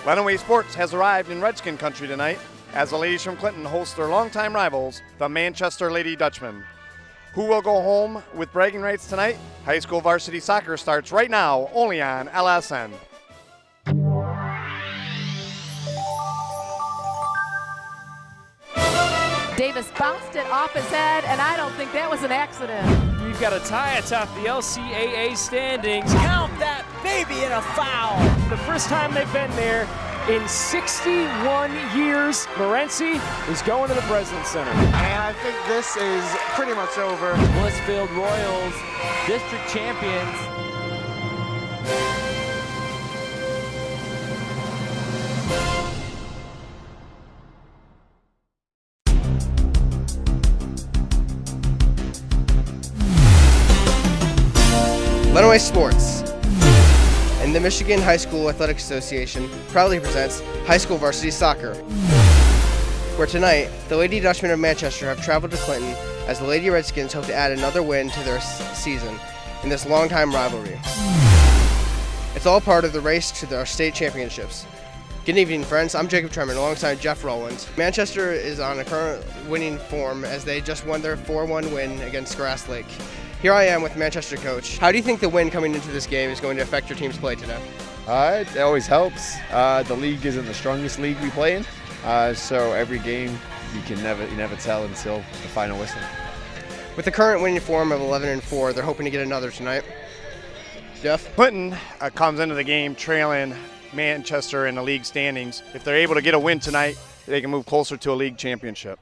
Lenawee Sports has arrived in Redskin country tonight as the ladies from Clinton host their longtime rivals, the Manchester Lady Dutchmen. Who will go home with bragging rights tonight? High School Varsity Soccer starts right now, only on LSN. Davis bounced it off his head, and I don't think that was an accident. You've got a tie atop the LCAA standings. Count that baby in a foul. The first time they've been there in 61 years. Morency is going to the President's Center. And I think this is pretty much over. Blissfield Royals, district champions. Lenawee Sports and the Michigan High School Athletic Association proudly presents High School Varsity Soccer, where tonight the Lady Dutchmen of Manchester have traveled to Clinton as the Lady Redskins hope to add another win to their season in this longtime rivalry. It's all part of the race to their state championships. Good evening, friends. I'm Jacob Tremont alongside Jeff Rowland. Manchester is on a current winning form as they just won their 4-1 win against Grass Lake. Here I am with Manchester coach. How do you think the win coming into this game is going to affect your team's play today? It always helps. The league isn't the strongest league we play in, so every game you never tell until the final whistle. With the current winning form of 11-4, they're hoping to get another tonight. Jeff? Clinton comes into the game trailing Manchester in the league standings. If they're able to get a win tonight, they can move closer to a league championship.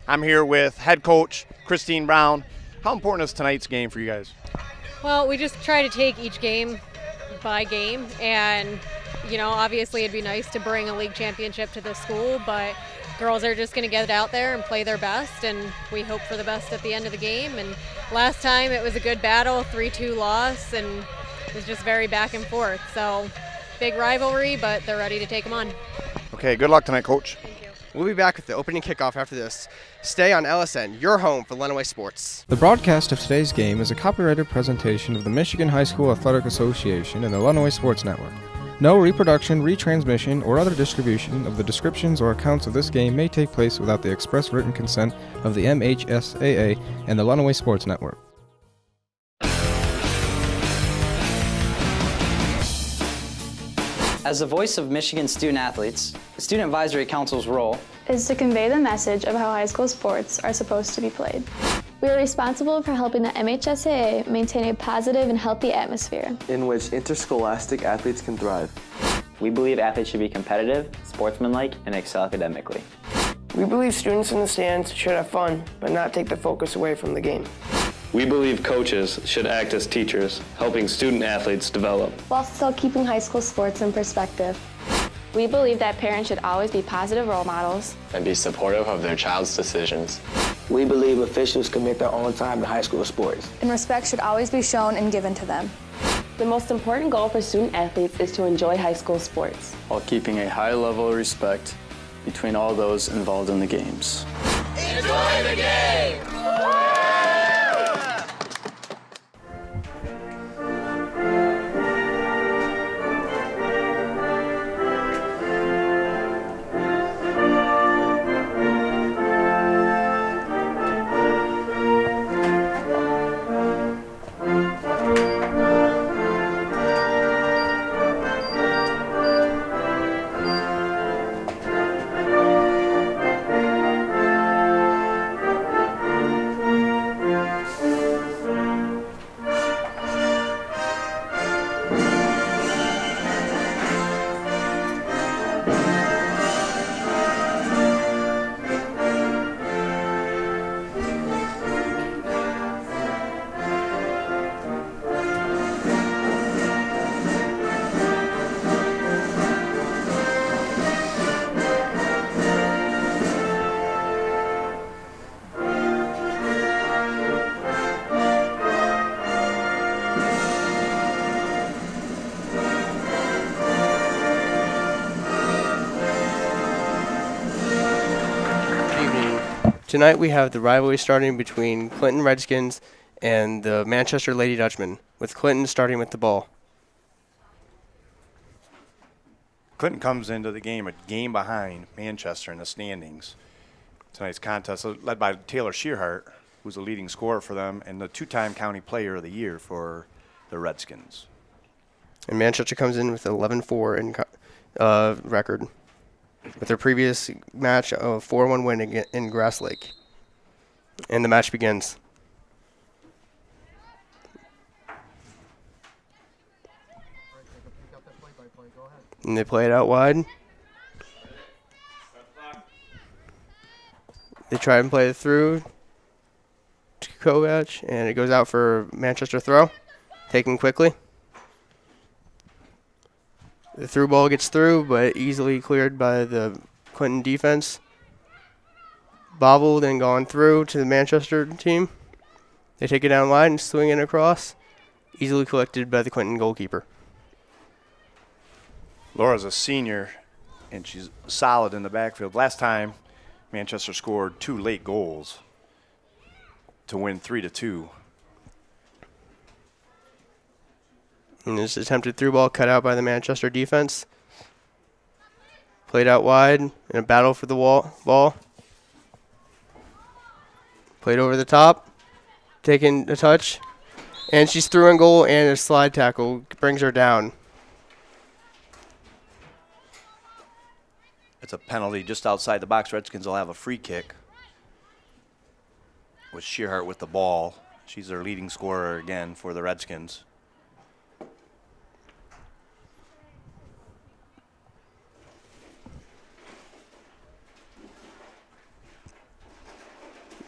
I'm here with head coach Christine Brown. How important is tonight's game for you guys? Well, we just try to take each game by game, and obviously it'd be nice to bring a league championship to the school, but girls are just going to get out there and play their best, and we hope for the best at the end of the game. And last time it was a good battle, 3-2 loss, and it was just very back and forth. So big rivalry, but they're ready to take them on. Okay, good luck tonight, coach. We'll be back with the opening kickoff after this. Stay on LSN, your home for Lenawee Sports. The broadcast of today's game is a copyrighted presentation of the Michigan High School Athletic Association and the Lenawee Sports Network. No reproduction, retransmission, or other distribution of the descriptions or accounts of this game may take place without the express written consent of the MHSAA and the Lenawee Sports Network. As the voice of Michigan student athletes, the Student Advisory Council's role is to convey the message of how high school sports are supposed to be played. We are responsible for helping the MHSAA maintain a positive and healthy atmosphere in which interscholastic athletes can thrive. We believe athletes should be competitive, sportsmanlike, and excel academically. We believe students in the stands should have fun, but not take the focus away from the game. We believe coaches should act as teachers, helping student athletes develop, while still keeping high school sports in perspective. We believe that parents should always be positive role models and be supportive of their child's decisions. We believe officials commit their own time to high school sports, and respect should always be shown and given to them. The most important goal for student athletes is to enjoy high school sports, while keeping a high level of respect between all those involved in the games. Enjoy the game! Tonight we have the rivalry starting between Clinton Redskins and the Manchester Lady Dutchmen, with Clinton starting with the ball. Clinton comes into the game a game behind Manchester in the standings. Tonight's contest led by Taylor Shearhart, who's the leading scorer for them and the 2-time county player of the year for the Redskins. And Manchester comes in with 11-4 in record, with their previous match a 4-1 win in Grass Lake. And the match begins. And they play it out wide. They try and play it through to Kovac, and it goes out for Manchester throw, taken quickly. The through ball gets through, but easily cleared by the Clinton defense. Bobbled and gone through to the Manchester team. They take it down wide and swing it across. Easily collected by the Clinton goalkeeper. Laura's a senior, and she's solid in the backfield. Last time, Manchester scored 2 late goals to win 3-2. And this attempted through ball cut out by the Manchester defense. Played out wide in a battle for the ball. Played over the top. Taking a touch. And she's through in goal, and a slide tackle brings her down. It's a penalty just outside the box. Redskins will have a free kick with Shearhart with the ball. She's their leading scorer again for the Redskins.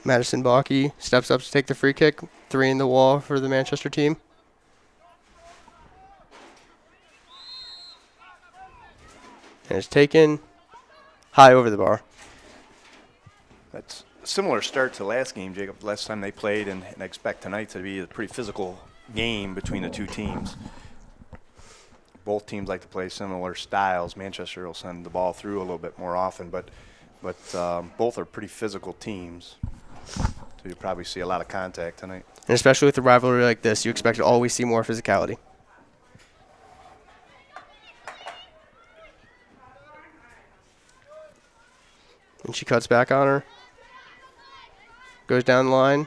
Madison Bakke steps up to take the free kick. 3 in the wall for the Manchester team. And it's taken high over the bar. That's a similar start to last game, Jacob. Last time they played, and I expect tonight to be a pretty physical game between the two teams. Both teams like to play similar styles. Manchester will send the ball through a little bit more often, but both are pretty physical teams. So you'll probably see a lot of contact tonight. And especially with a rivalry like this, you expect to always see more physicality. And she cuts back on her. Goes down the line.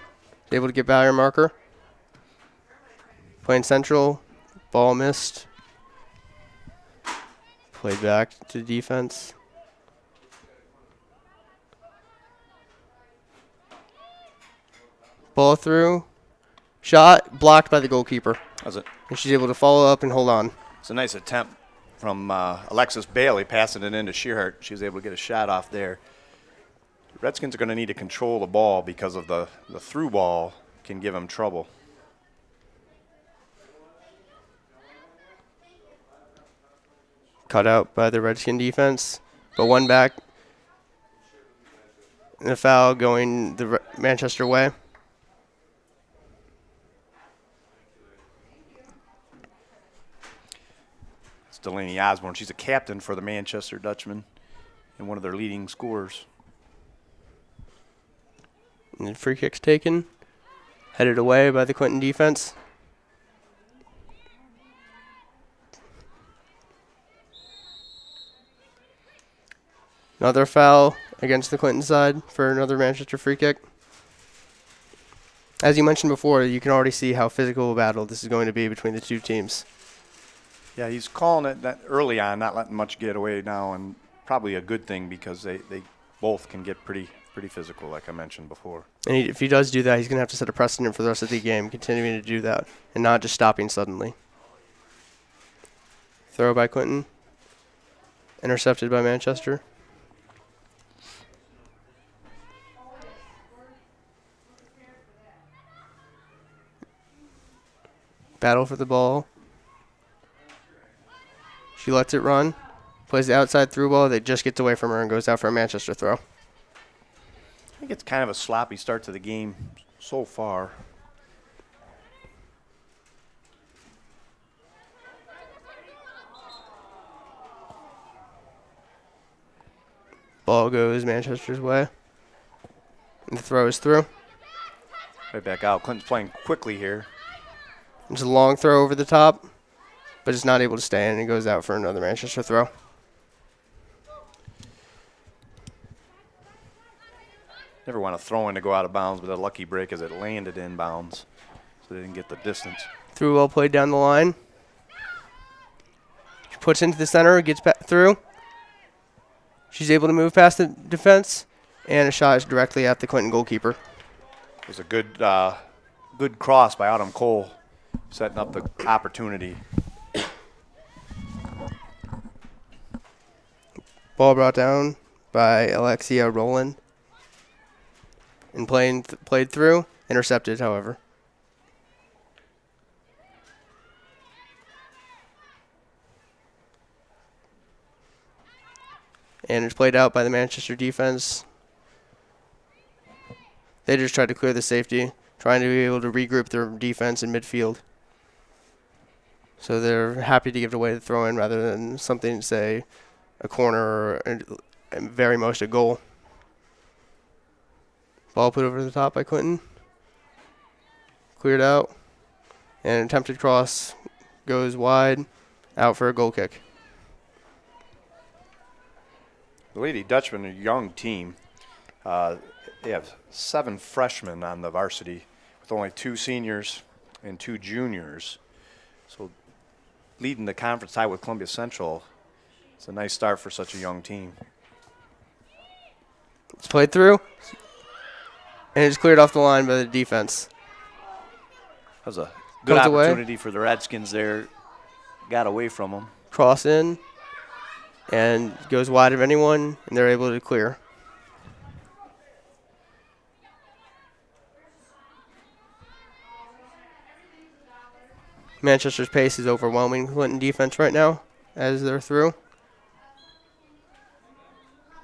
Able to get by her marker. Playing central. Ball missed. Played back to defense. Ball through. Shot. Blocked by the goalkeeper. How's it? And she's able to follow up and hold on. It's a nice attempt from Alexis Bailey passing it into Shearhart. She was able to get a shot off there. The Redskins are going to need to control the ball because of the through ball can give them trouble. Cut out by the Redskin defense, but one back. And a foul going the Manchester way. It's Delaney Osborne. She's a captain for the Manchester Dutchmen and one of their leading scorers. And the free kick's taken. Headed away by the Clinton defense. Another foul against the Clinton side for another Manchester free kick. As you mentioned before, you can already see how physical a battle this is going to be between the two teams. Yeah, he's calling it that early on, not letting much get away now, and probably a good thing because they both can get pretty physical, like I mentioned before. And if he does do that, he's going to have to set a precedent for the rest of the game, continuing to do that, and not just stopping suddenly. Throw by Clinton. Intercepted by Manchester. Battle for the ball. She lets it run. Plays the outside through ball that just gets away from her and goes out for a Manchester throw. I think it's kind of a sloppy start to the game so far. Ball goes Manchester's way. And the throw is through. Right back out. Clinton's playing quickly here. It's a long throw over the top, but it's not able to stay in, and it goes out for another Manchester throw. Never want to throw in to go out of bounds, but a lucky break as it landed in bounds, so they didn't get the distance. Through well played down the line. She puts into the center, gets back through. She's able to move past the defense, and a shot is directly at the Clinton goalkeeper. It was a good cross by Autumn Cole, setting up the opportunity. Ball brought down by Alexia Rowland. And played through, intercepted, however. And it's played out by the Manchester defense. They just tried to clear the safety, trying to be able to regroup their defense in midfield. So they're happy to give it away to throw in rather than something, say, a corner or at very most a goal. Ball put over the top by Clinton. Cleared out. And an attempted cross goes wide, out for a goal kick. The Lady Dutchmen are a young team. They have 7 freshmen on the varsity with only 2 seniors and 2 juniors. So leading the conference tie with Columbia Central, it's a nice start for such a young team. It's played through. And it's cleared off the line by the defense. That was a good Comes opportunity away. for the Redskins there. Got away from them. Cross in. And goes wide of anyone, and they're able to clear. Manchester's pace is overwhelming Clinton defense right now as they're through.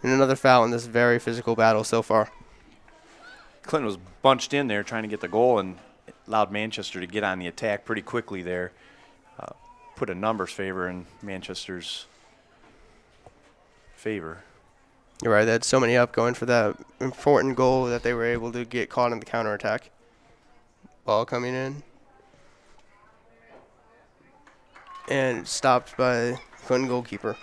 And another foul in this very physical battle so far. Clinton was bunched in there trying to get the goal and allowed Manchester to get on the attack pretty quickly there. Put a numbers favor in Manchester's favor. You're right, they had so many up going for that important goal that they were able to get caught in the counterattack. Ball coming in. And stopped by Clinton goalkeeper.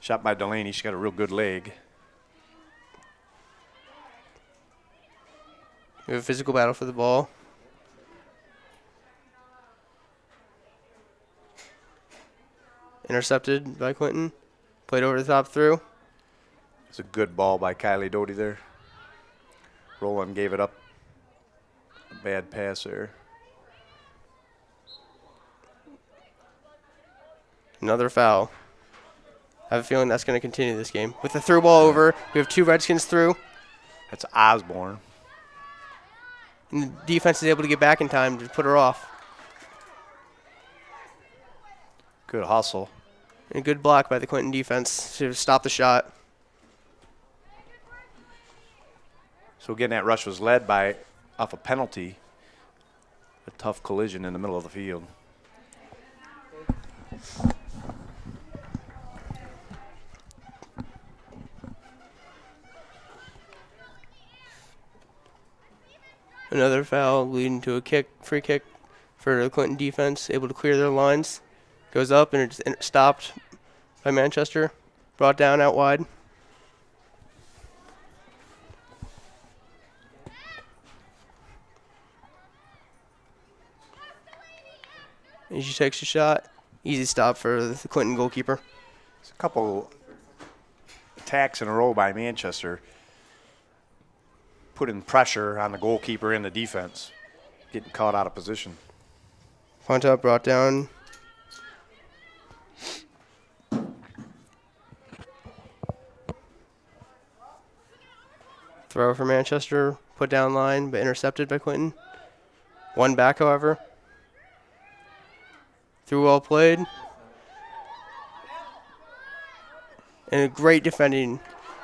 Shot by Delaney. She's got a real good leg. We have a physical battle for the ball. Intercepted by Clinton. Played over the top through. It's a good ball by Kylie Doty there. Roland gave it up. A bad pass there. Another foul. I have a feeling that's going to continue this game. With the through ball over, we have 2 Redskins through. That's Osborne. And the defense is able to get back in time to put her off. Good hustle. And a good block by the Clinton defense to stop the shot. So again, that rush was led by off a penalty. A tough collision in the middle of the field. Another foul leading to a free kick for the Clinton defense, able to clear their lines. Goes up and it's stopped by Manchester. Brought down out wide. And she takes a shot. Easy stop for the Clinton goalkeeper. It's a couple attacks in a row by Manchester. Putting pressure on the goalkeeper and the defense. Getting caught out of position. Punt up, brought down. Throw for Manchester, put down line, but intercepted by Clinton. One back, however. Through well played. And a great defending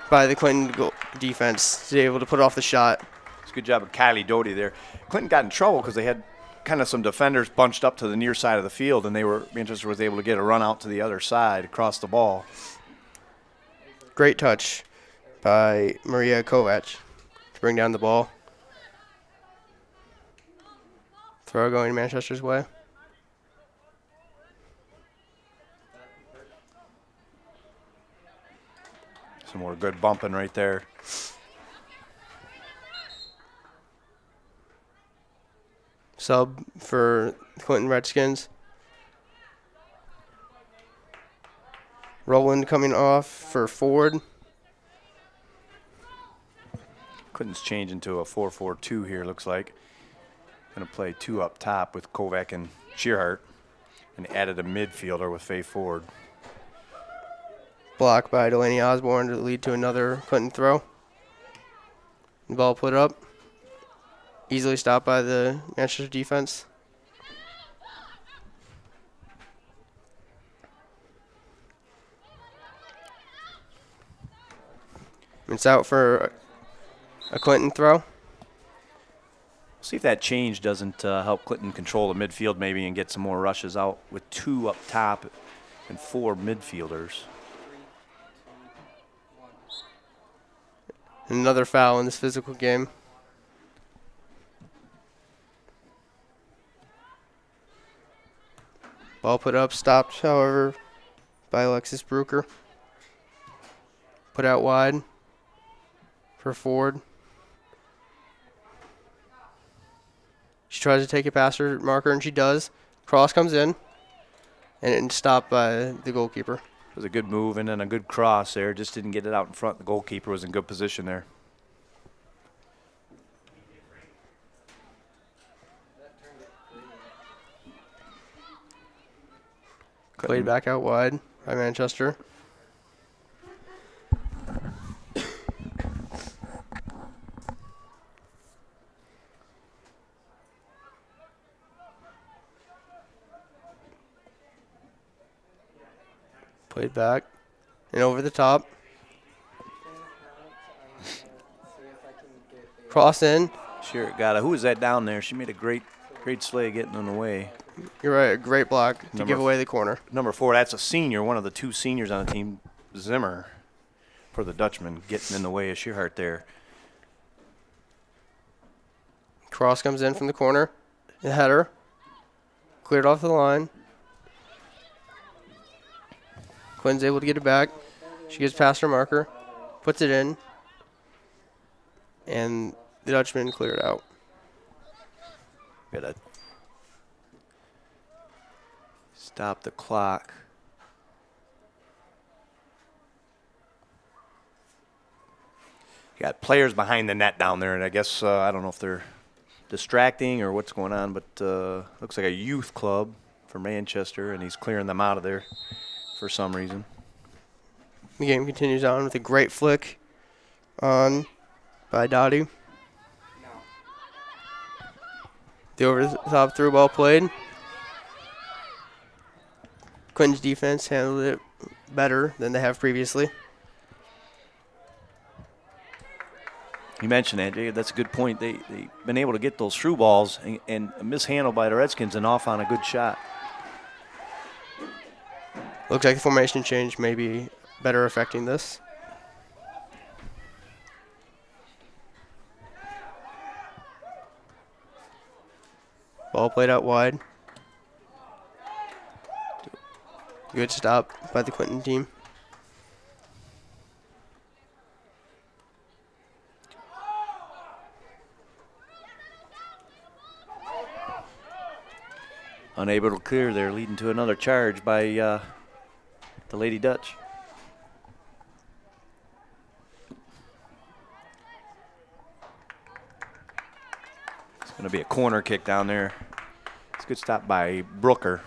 by the Clinton defense to be able to put off the shot. It's a good job of Kylie Doty there. Clinton got in trouble because they had kind of some defenders bunched up to the near side of the field, and Manchester was able to get a run out to the other side across the ball. Great touch by Maria Kovac to bring down the ball. Throw going Manchester's way. Some more good bumping right there. Sub for Clinton Redskins. Rowland coming off for Ford. Clinton's changing to a 4-4-2 here, looks like. Going to play 2 up top with Kovac and Shearhart, and added a midfielder with Faye Ford. Block by Delaney Osborne to lead to another Clinton throw. The ball put up. Easily stopped by the Manchester defense. It's out for a Clinton throw. See if that change doesn't help Clinton control the midfield maybe and get some more rushes out with 2 up top and 4 midfielders. Another foul in this physical game. Ball put up, stopped, however, by Alexis Brucker. Put out wide for Ford. She tries to take it past her marker, and she does. Cross comes in, and it's stopped by the goalkeeper. It was a good move and then a good cross there. Just didn't get it out in front. The goalkeeper was in good position there. Played back out wide by Manchester. Played back and over the top. Cross in. Sure, got it. Who was that down there? She made a great slay getting in the way. You're right, a great block to give away the corner. Number 4, that's a senior, one of the 2 seniors on the team, Zimmer, for the Dutchman, getting in the way of Shearhart there. Cross comes in from the corner. The header. Cleared off the line. Quinn's able to get it back. She gets past her marker. Puts it in. And the Dutchman cleared out. Gotta stop the clock. Got players behind the net down there, and I guess I don't know if they're distracting or what's going on, but looks like a youth club for Manchester, and he's clearing them out of there for some reason. The game continues on with a great flick on by Dottie. The over-the-top through ball played. Clinton's defense handled it better than they have previously. You mentioned that, Jay. That's a good point. They've been able to get those through balls and mishandled by the Redskins and off on a good shot. Looks like the formation change may be better affecting this. Ball played out wide. Good stop by the Clinton team. Unable to clear there, leading to another charge by the Lady Dutch. It's going to be a corner kick down there. It's a good stop by Brooker.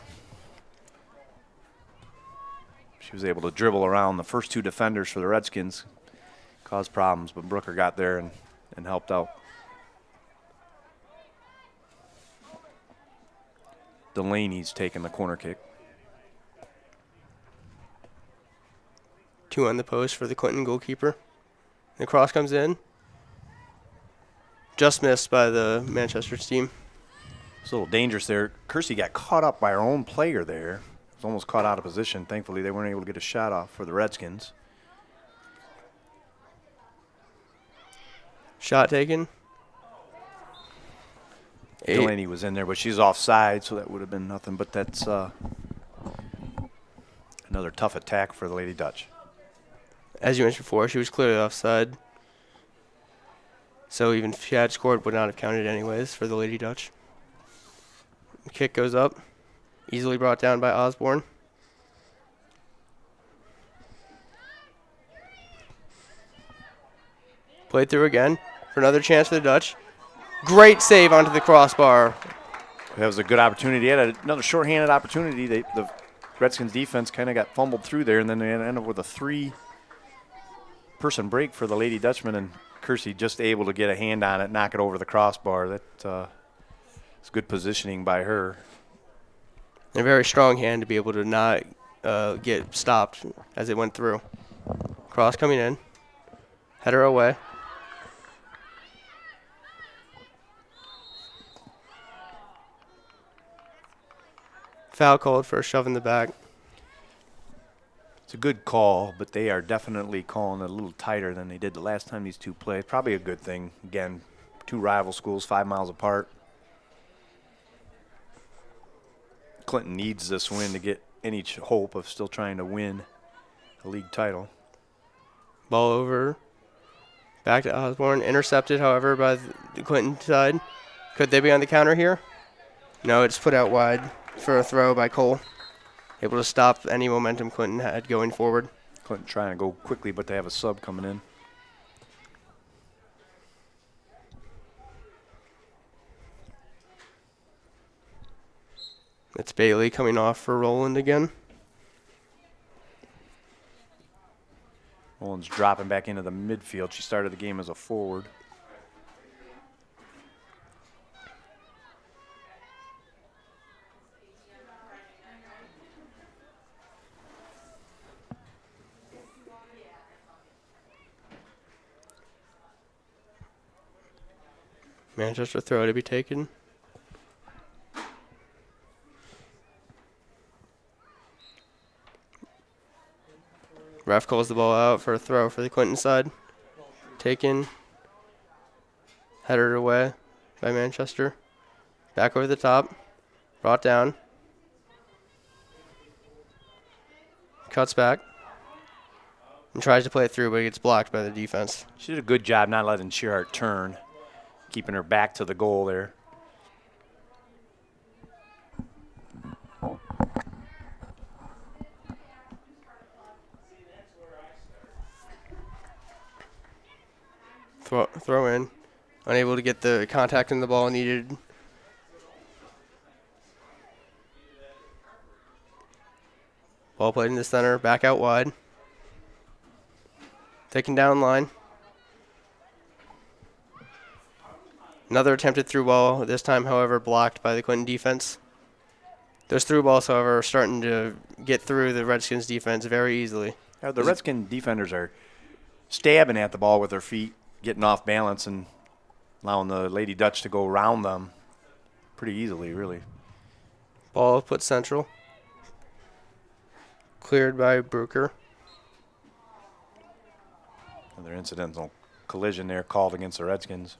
She was able to dribble around the first 2 defenders for the Redskins, caused problems, but Brooker got there and helped out. Delaney's taking the corner kick. 2 on the post for the Clinton goalkeeper. The cross comes in. Just missed by the Manchester team. It's a little dangerous there. Kersey got caught up by her own player there. Was almost caught out of position. Thankfully, they weren't able to get a shot off for the Redskins. Shot taken. Delaney was in there, but she's offside, so that would have been nothing. But that's another tough attack for the Lady Dutch. As you mentioned before, she was clearly offside. So even if she had scored, would not have counted anyways for the Lady Dutch. The kick goes up, easily brought down by Osborne. Played through again for another chance for the Dutch. Great save onto the crossbar. That was a good opportunity. He had another shorthanded opportunity. The Redskins defense kind of got fumbled through there, and then they ended up with a 3-person break for the Lady Dutchmen, and Kersey just able to get a hand on it, knock it over the crossbar. That is good positioning by her. And a very strong hand to be able to not get stopped as it went through. Cross coming in. Header away. Foul called for a shove in the back. It's a good call, but they are definitely calling it a little tighter than they did the last time these two played. Probably a good thing. Again, two rival schools 5 miles apart. Clinton needs this win to get any hope of still trying to win a league title. Ball over. Back to Osborne. Intercepted, however, by the Clinton side. Could they be on the counter here? No, it's put out wide for a throw by Cole. Able to stop any momentum Clinton had going forward. Clinton trying to go quickly, but they have a sub coming in. It's Bailey coming off for Roland again. Roland's dropping back into the midfield. She started the game as a forward. Manchester throw to be taken. Ref calls the ball out for a throw for the Clinton side. Taken. Headed away by Manchester. Back over the top. Brought down. Cuts back. And tries to play it through, but gets blocked by the defense. She did a good job not letting Shearhart turn, keeping her back to the goal there. Throw in. Unable to get the contact in the ball needed. Ball played in the center, back out wide. Taken down line. Another attempted through ball, this time, however, blocked by the Clinton defense. Those through balls, however, are starting to get through the Redskins defense very easily. The Redskin defenders are stabbing at the ball with their feet, getting off balance and allowing the Lady Dutch to go around them pretty easily, really. Ball put central. Cleared by Brooker. Another incidental collision there called against the Redskins.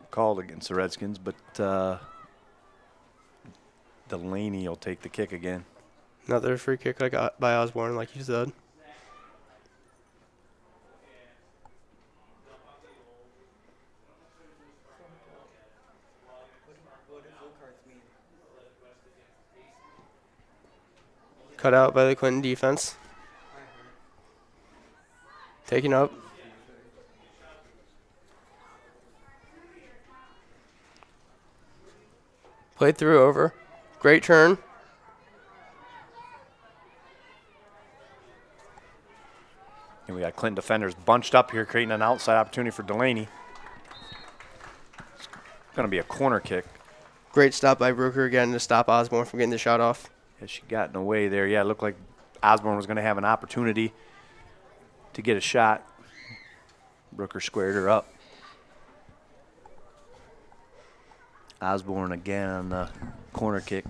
Called against the Redskins, but Delaney will take the kick again. Another free kick by Osborne, like you said. Cut out by the Clinton defense. Taken up. Played through over. Great turn. And we got Clinton defenders bunched up here, creating an outside opportunity for Delaney. It's going to be a corner kick. Great stop by Brooker again to stop Osborne from getting the shot off. As she got in the way there. Yeah, it looked like Osborne was going to have an opportunity to get a shot. Brooker squared her up. Osborne again on the corner kick.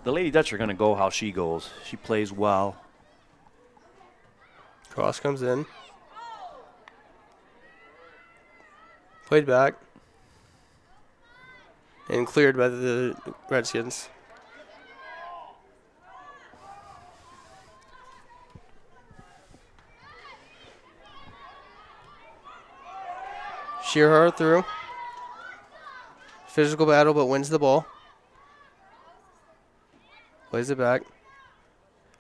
The Lady Dutch are going to go how she goes. She plays well. Cross comes in. Played back. And cleared by the Redskins. Shearhart through. Physical battle, but wins the ball. Plays it back.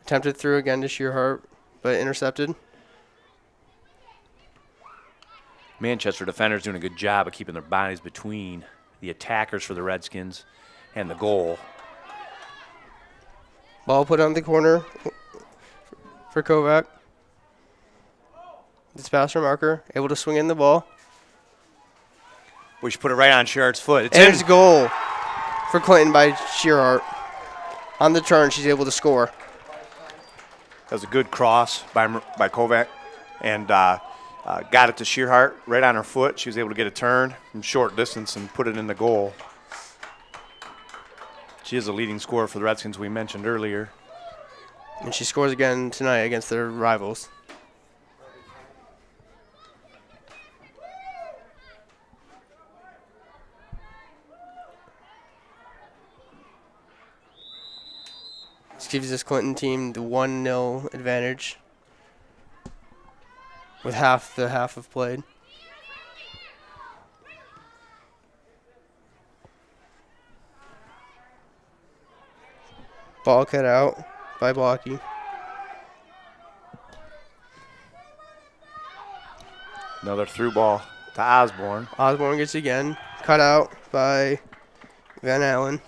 Attempted through again to Shearhart, but intercepted. Manchester defenders doing a good job of keeping their bodies between the attackers for the Redskins and the goal. Ball put on the corner for Kovac. This passer marker, able to swing in the ball. We should put it right on Shearhart's foot. It's a goal for Clinton by Shearhart. On the turn, she's able to score. That was a good cross by Kovac, and got it to Shearhart right on her foot. She was able to get a turn from short distance and put it in the goal. She is a leading scorer for the Redskins we mentioned earlier. And she scores again tonight against their rivals. This gives this Clinton team the 1-0 advantage with half of played. Ball cut out by Blocky. Another through ball to Osborne. Osborne gets again. Cut out by Van Allen.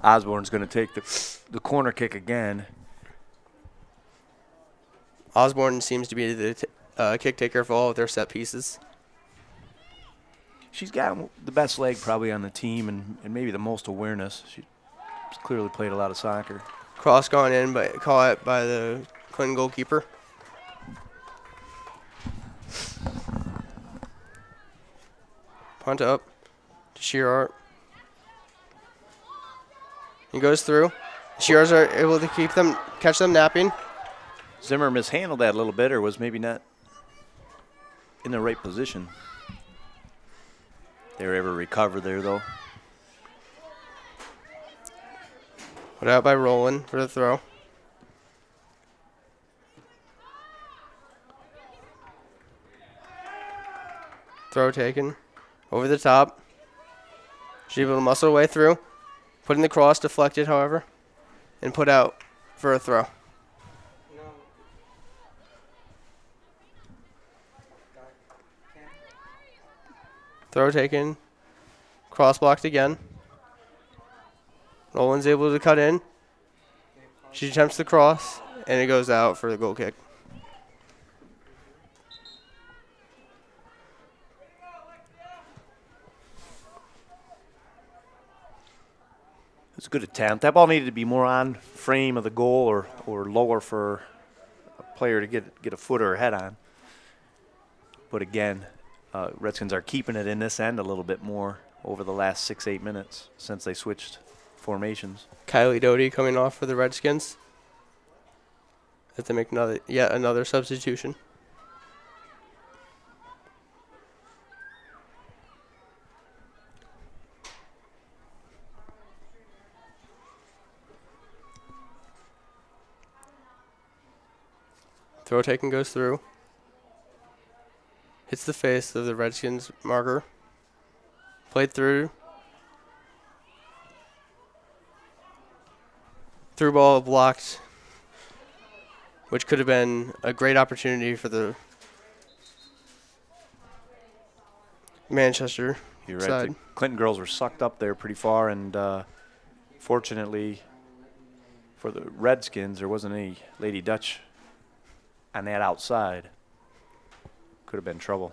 Osborne's going to take the corner kick again. Osborne seems to be the kick taker for all of their set pieces. She's got the best leg probably on the team and maybe the most awareness. She's clearly played a lot of soccer. Cross gone in, but caught by the Clinton goalkeeper. Punt up to Shearhart. He goes through. Shearharts are able to catch them napping. Zimmer mishandled that a little bit, or was maybe not in the right position. They were able to recover there, though. Put out by Rowland for the throw. Throw taken. Over the top. She's able to muscle her way through. Putting the cross, deflected, however, and put out for a throw. Throw taken. Cross blocked again. Nolan's able to cut in. She attempts the cross, and it goes out for the goal kick. It's a good attempt. That ball needed to be more on frame of the goal or lower for a player to get a foot or a head on. But again, Redskins are keeping it in this end a little bit more over the last 6-8 minutes since they switched formations. Kylie Doty coming off for the Redskins. Have to make yet another substitution. Throw taken goes through. Hits the face of the Redskins marker. Played through. Through ball blocked, which could have been a great opportunity for the Manchester You're right. side. The Clinton girls were sucked up there pretty far, and fortunately for the Redskins, there wasn't any Lady Dutch on that outside. Could have been trouble.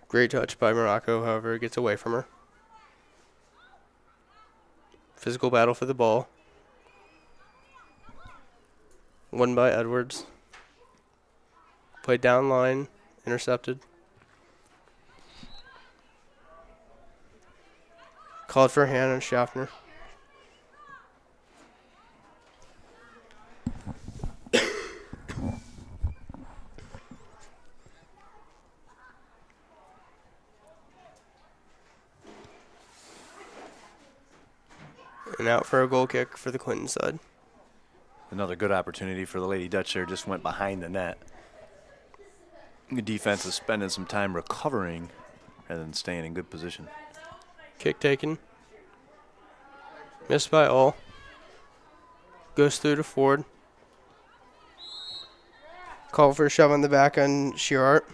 Great touch by Morocco, however, it gets away from her. Physical battle for the ball. Won by Edwards. Played down line, intercepted. Called for a hand on Schaffner. And out for a goal kick for the Clinton side. Another good opportunity for the Lady Dutch there, just went behind the net. The defense is spending some time recovering rather than staying in good position. Kick taken. Missed by all. Goes through to Ford. Call for a shove on the back on Shearart.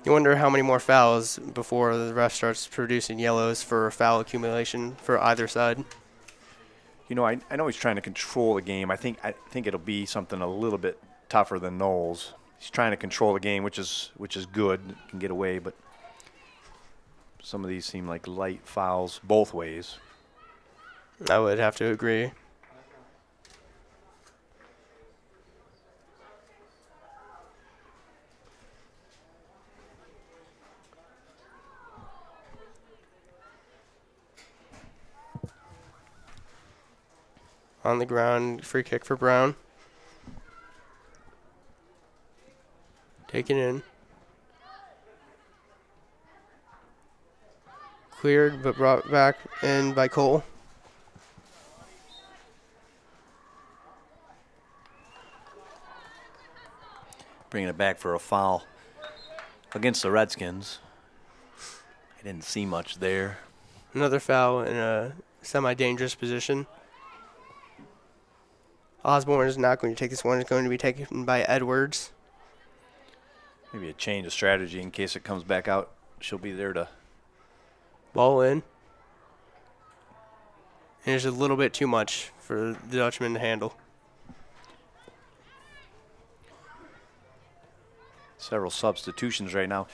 You wonder how many more fouls before the ref starts producing yellows for foul accumulation for either side. You know, I know he's trying to control the game. I think it'll be something a little bit tougher than Knowles. He's trying to control the game, which is good. Can get away, but some of these seem like light fouls both ways. I would have to agree. On the ground, free kick for Brown. Taken in. Cleared, but brought back in by Cole. Bringing it back for a foul against the Redskins. I didn't see much there. Another foul in a semi-dangerous position. Osborne is not going to take this one. It's going to be taken by Edwards. Maybe a change of strategy in case it comes back out. She'll be there to. Ball in. And it's a little bit too much for the Dutchman to handle. Several substitutions right now.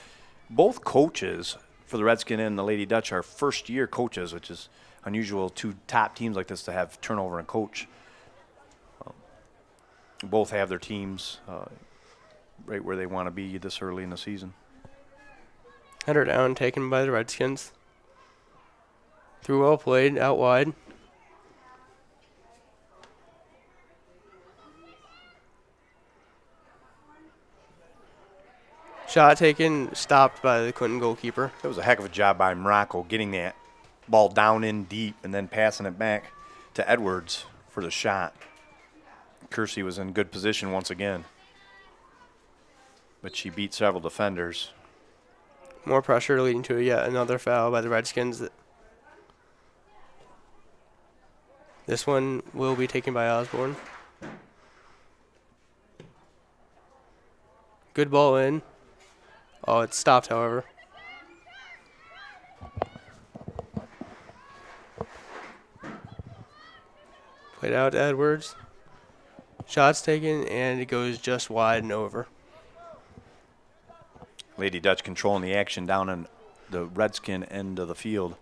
Both coaches for the Redskin and the Lady Dutch are first-year coaches, which is unusual. Two top teams like this to have turnover in coach. Both have their teams right where they want to be this early in the season. Header down, taken by the Redskins. Through well played, out wide. Shot taken, stopped by the Clinton goalkeeper. That was a heck of a job by Morocco getting that ball down in deep and then passing it back to Edwards for the shot. Kersey was in good position once again, but she beat several defenders. More pressure leading to yet another foul by the Redskins. This one will be taken by Osborne. Good ball in. Oh, it's stopped, however. Played out to Edwards. Shots taken, and it goes just wide and over. Lady Dutch controlling the action down on the Redskin end of the field.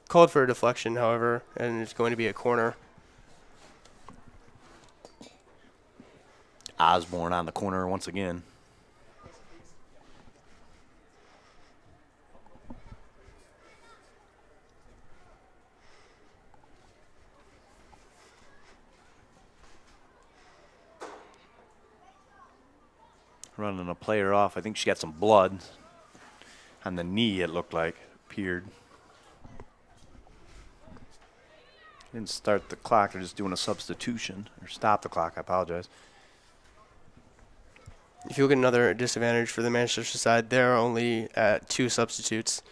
Called for a deflection, however, and it's going to be a corner. Osborne on the corner once again. Running a player off. I think she got some blood on the knee, it looked like. Appeared. Didn't start the clock. They're just doing a substitution. Or stop the clock. I apologize. If you look at another disadvantage for the Manchester side, they're only at 2 substitutes,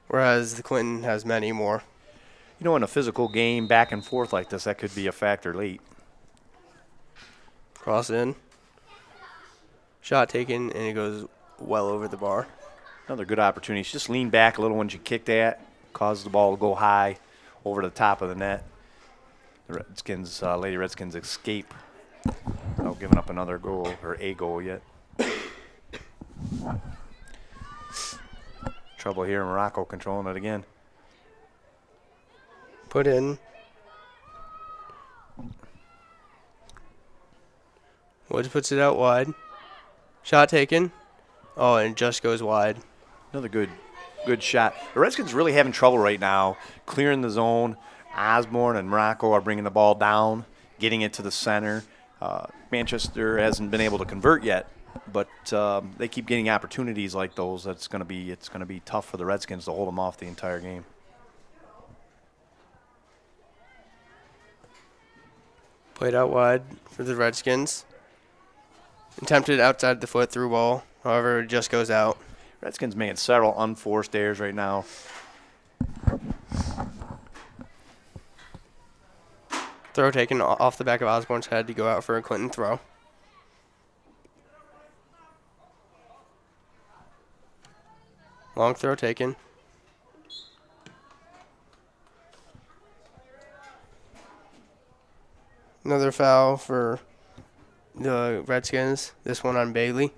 whereas the Clinton has many more. You know, in a physical game, back and forth like this, that could be a factor late. Cross in. Shot taken, and it goes well over the bar. Another good opportunity. She just leaned back a little when she kicked that, caused the ball to go high over the top of the net. The Redskins, Lady Redskins escape without giving up another goal, or a goal yet. Trouble here, Morocco controlling it again. Put in. Woods puts it out wide. Shot taken. Oh, and it just goes wide. Another good shot. The Redskins really having trouble right now clearing the zone. Osborne and Morocco are bringing the ball down, getting it to the center. Manchester hasn't been able to convert yet but they keep getting opportunities like those. It's going to be tough for the Redskins to hold them off the entire game. Played out wide for the Redskins. Attempted outside the foot through ball. However, it just goes out. Redskins making several unforced errors right now. Throw taken off the back of Osborne's head to go out for a Clinton throw. Long throw taken. Another foul for the Redskins. This one on Bailey.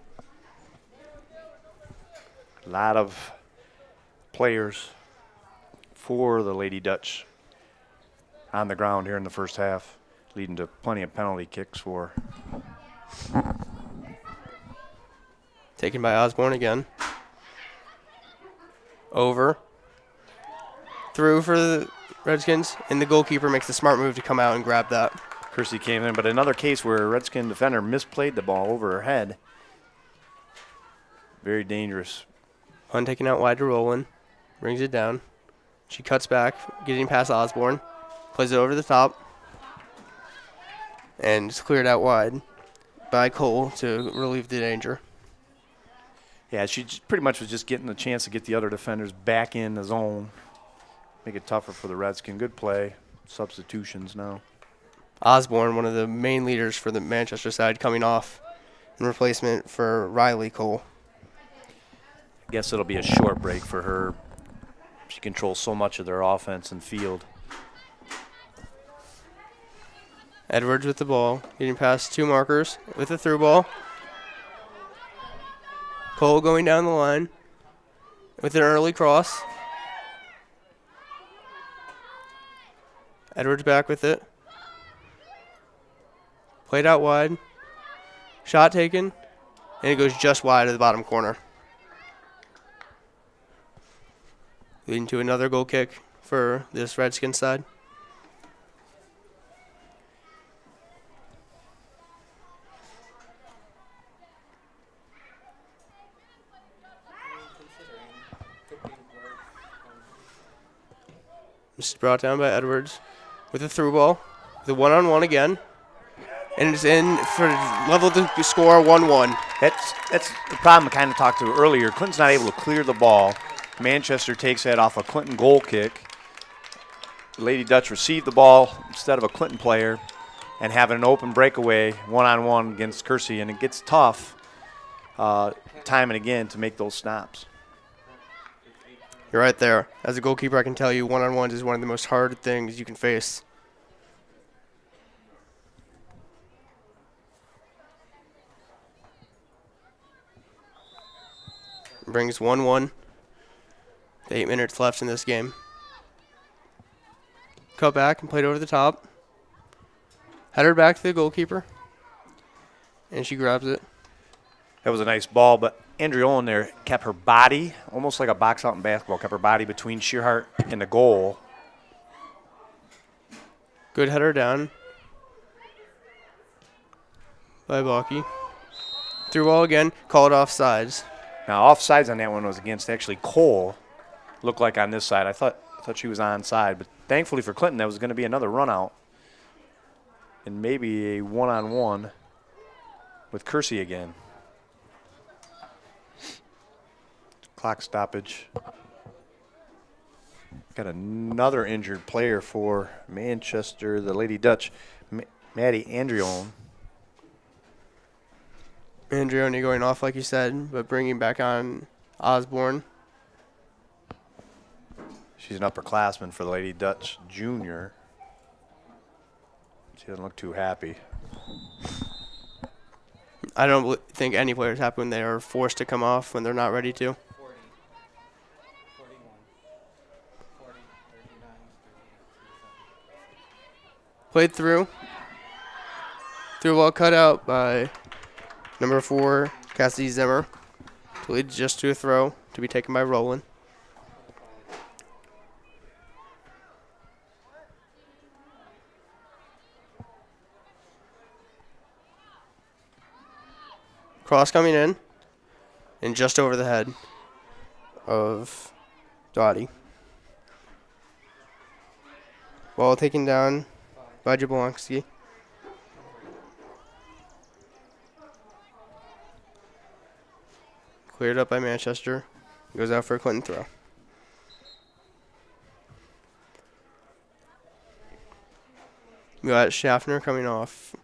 A lot of players for the Lady Dutch on the ground here in the first half, leading to plenty of penalty kicks for. Taken by Osborne again. Over. Through for the Redskins, and the goalkeeper makes the smart move to come out and grab that. Kersey came in, but another case where a Redskin defender misplayed the ball over her head. Very dangerous. Hunt taken out wide to Rowland. Brings it down. She cuts back, getting past Osborne. Plays it over the top. And it's cleared out wide by Cole to relieve the danger. Yeah, she pretty much was just getting the chance to get the other defenders back in the zone. Make it tougher for the Redskin. Good play. Substitutions now. Osborne, one of the main leaders for the Manchester side, coming off in replacement for Riley Cole. I guess it'll be a short break for her. She controls so much of their offense and field. Edwards with the ball, getting past two markers with a through ball. Cole going down the line with an early cross. Edwards back with it. Played out wide. Shot taken. And it goes just wide of the bottom corner. Leading to another goal kick for this Redskin side. This is brought down by Edwards with a through ball. The one-on-one again. And it's in for level the score 1-1. That's the problem I kind of talked to earlier. Clinton's not able to clear the ball. Manchester takes that off a Clinton goal kick. Lady Dutch received the ball instead of a Clinton player and having an open breakaway one-on-one against Kersey, and it gets tough time and again to make those stops. You're right there. As a goalkeeper, I can tell you one-on-ones is one of the most hard things you can face. Brings 1-1. 8 minutes left in this game. Cut back and played over the top. Header back to the goalkeeper. And she grabs it. That was a nice ball, but Andrea Owen there kept her body, almost like a box out in basketball, kept her body between Shearhart and the goal. Good header down by Balky. Through ball again, called offsides. Now, offsides on that one was against actually Cole. Looked like on this side. I thought she was onside, but thankfully for Clinton, that was going to be another run out and maybe a one-on-one with Kersey again. Clock stoppage. Got another injured player for Manchester, the Lady Dutch, Maddie Andreone. Andreone going off, like you said, but bringing back on Osborne. She's an upperclassman for the Lady Dutch Junior. She doesn't look too happy. I don't think any players happy when they are forced to come off when they're not ready to. 40, 41, 40, 39, 38, Played through. Through ball cut out by number 4, Cassidy Zimmer. To lead just to a throw to be taken by Rowland. Cross coming in, and just over the head of Dottie. Ball taken down by Jablonski. Cleared up by Manchester. Goes out for a Clinton throw. We got Schaffner coming off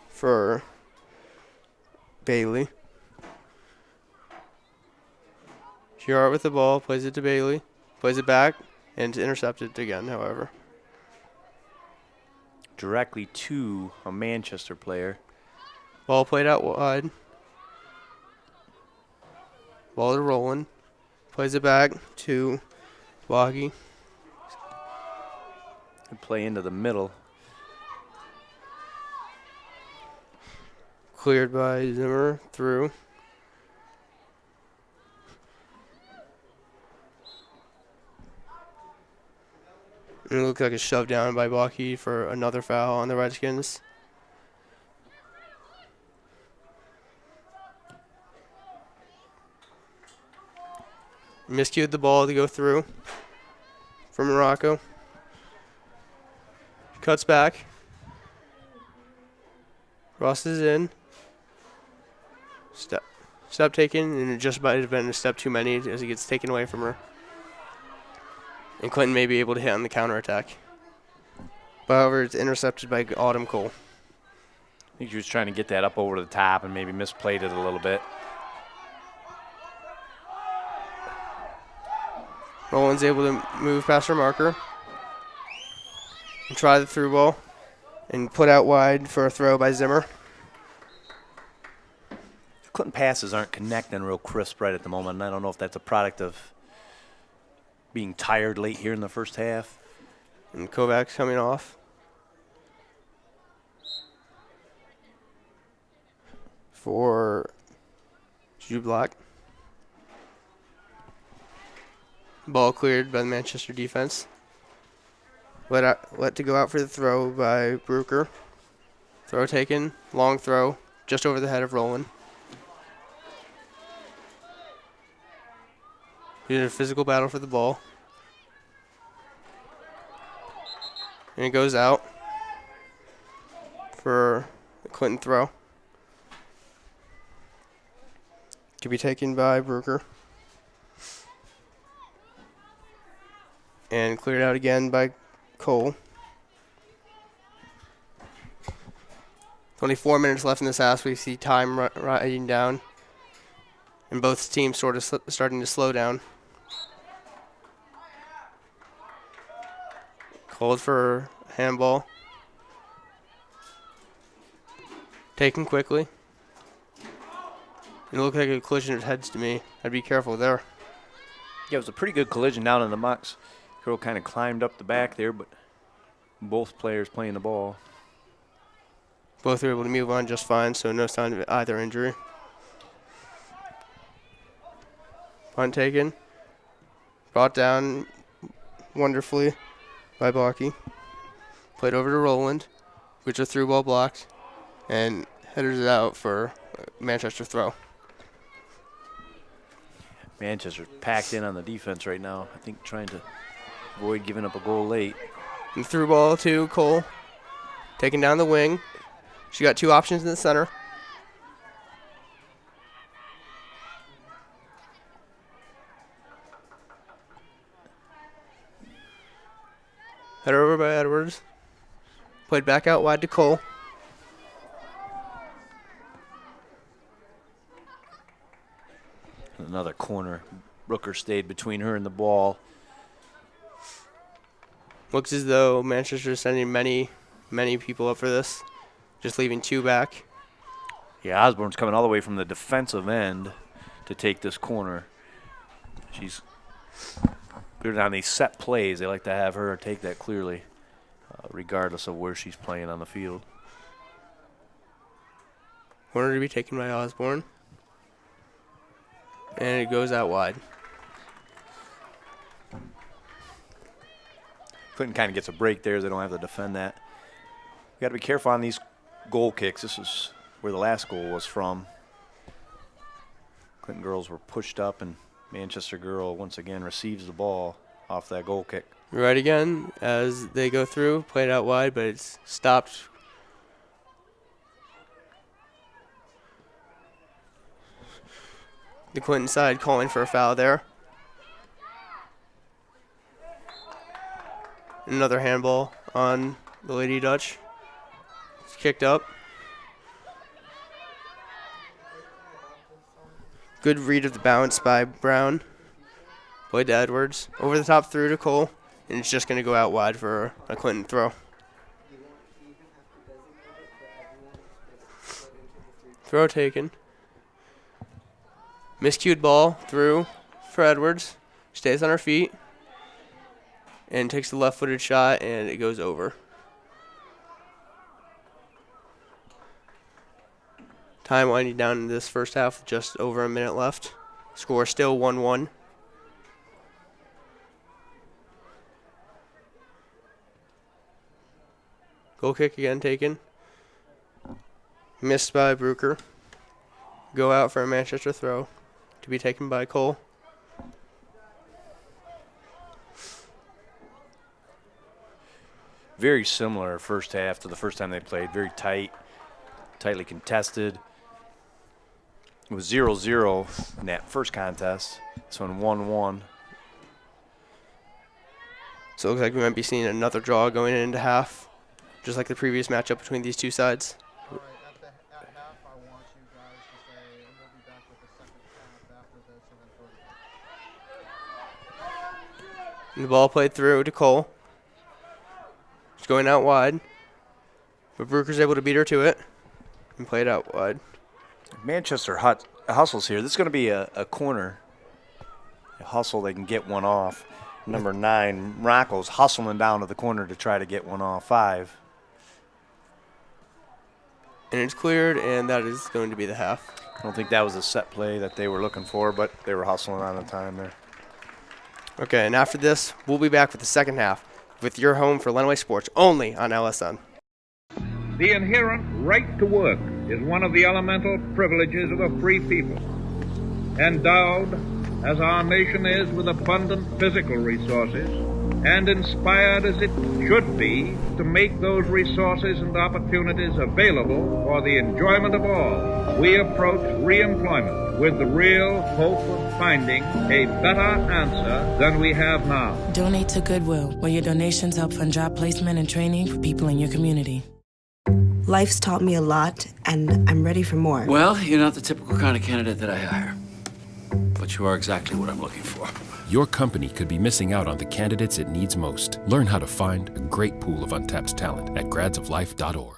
for Bailey. Girard with the ball, plays it to Bailey, plays it back, and it's intercepted again, however. Directly to a Manchester player. Ball played out wide. Ball to Roland. Plays it back to Waggy. Good play into the middle. Cleared by Zimmer through. And it looked like a shove down by Waggy for another foul on the Redskins. Miscued the ball to go through for Morocco. Cuts back. Crosses in. Step taken, and it just might have been a step too many as he gets taken away from her. And Clinton may be able to hit on the counterattack. But however, it's intercepted by Autumn Cole. I think she was trying to get that up over the top and maybe misplayed it a little bit. Roland's able to move past her marker and try the through ball and put out wide for a throw by Zimmer. Clinton passes aren't connecting real crisp right at the moment, and I don't know if that's a product of being tired late here in the first half. And Kovacs coming off. For Jude Black. Ball cleared by the Manchester defense. Let to go out for the throw by Bruker. Throw taken, long throw, just over the head of Roland. We did a physical battle for the ball. And it goes out for the Clinton throw. Could be taken by Bruker. And cleared out again by Cole. 24 minutes left in this half. We see time riding down. And both teams sort of starting to slow down. Called for handball. Taken quickly. It looked like a collision of heads to me. I'd be careful there. Yeah, it was a pretty good collision down in the mucks. Girl kind of climbed up the back there, but both players playing the ball. Both were able to move on just fine, so no sign of either injury. Punt taken. Brought down wonderfully by Balky. Played over to Roland, which a through ball blocked, and headers it out for Manchester throw. Manchester packed in on the defense right now. I think trying to avoid giving up a goal late. And through ball to Cole. Taking down the wing. She got two options in the center. Header over by Edwards. Played back out wide to Cole. Another corner. Rooker stayed between her and the ball. Looks as though Manchester is sending many people up for this. Just leaving two back. Yeah, Osborne's coming all the way from the defensive end to take this corner. She's good on these set plays. They like to have her take that clearly, regardless of where she's playing on the field. Corner to be taken by Osborne. And it goes out wide. Clinton kind of gets a break there. They don't have to defend that. You got to be careful on these goal kicks. This is where the last goal was from. Clinton girls were pushed up, and Manchester girl once again receives the ball off that goal kick. Right again as they go through, played out wide, but it's stopped. The Clinton side calling for a foul there. Another handball on the Lady Dutch. It's kicked up. Good read of the bounce by Brown. Played to Edwards. Over the top through to Cole. And it's just going to go out wide for a Clinton throw. Throw taken. Miscued ball through for Edwards. Stays on her feet. And takes the left-footed shot, and it goes over. Time winding down in this first half, just over a minute left. Score still 1-1. Goal kick again taken. Missed by Brucker. Go out for a Manchester throw to be taken by Cole. Very similar first half to the first time they played. Very tight, tightly contested. It was 0-0 in that first contest. This one 1-1. So it looks like we might be seeing another draw going into half, just like the previous matchup between these two sides. All right, at half, I want you guys to say, and we'll be back with the second half after this, and then And the ball played through to Cole. It's going out wide, but Brucker's able to beat her to it and play it out wide. Manchester hustles here. This is going to be a corner. A hustle, they can get one off. Number 9, Rocco's hustling down to the corner to try to get one off. 5. And it's cleared, and that is going to be the half. I don't think that was a set play that they were looking for, but they were hustling on the time there. Okay, and after this, we'll be back with the second half with your home for Lenawee Sports, only on LSN. The inherent right to work is one of the elemental privileges of a free people. Endowed, as our nation is, with abundant physical resources, and inspired as it should be to make those resources and opportunities available for the enjoyment of all, we approach re-employment with the real hope of finding a better answer than we have now. Donate to Goodwill, where your donations help fund job placement and training for people in your community. Life's taught me a lot, and I'm ready for more. Well, you're not the typical kind of candidate that I hire, but you are exactly what I'm looking for. Your company could be missing out on the candidates it needs most. Learn how to find a great pool of untapped talent at gradsoflife.org.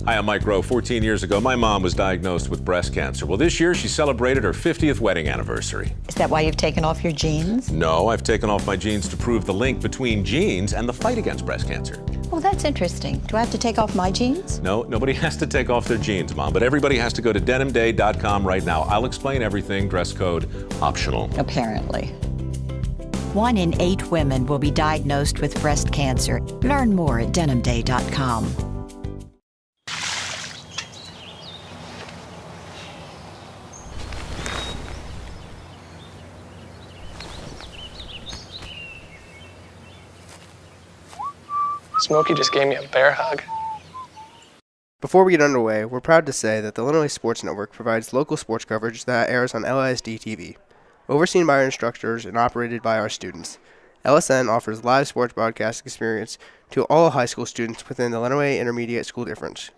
Hi, I'm Mike Rowe. 14 years ago, my mom was diagnosed with breast cancer. Well, this year she celebrated her 50th wedding anniversary. Is that why you've taken off your jeans? No, I've taken off my jeans to prove the link between jeans and the fight against breast cancer. Oh, that's interesting. Do I have to take off my jeans? No, nobody has to take off their jeans, Mom, but everybody has to go to denimday.com right now. I'll explain everything. Dress code optional. Apparently. 1 in 8 women will be diagnosed with breast cancer. Learn more at denimday.com. Smokey just gave me a bear hug. Before we get underway, we're proud to say that the Lenawee Sports Network provides local sports coverage that airs on LISD TV. Overseen by our instructors and operated by our students, LSN offers live sports broadcast experience to all high school students within the Lenawee Intermediate School Difference.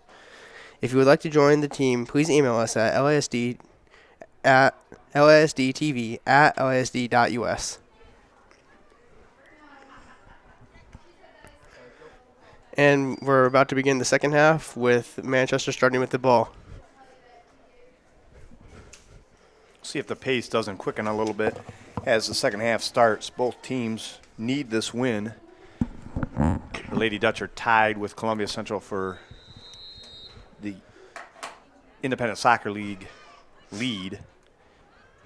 If you would like to join the team, please email us at lisdtv@lisd.us. And we're about to begin the second half with Manchester starting with the ball. See if the pace doesn't quicken a little bit as the second half starts. Both teams need this win. The Lady Dutch are tied with Columbia Central for the Independent Soccer League lead.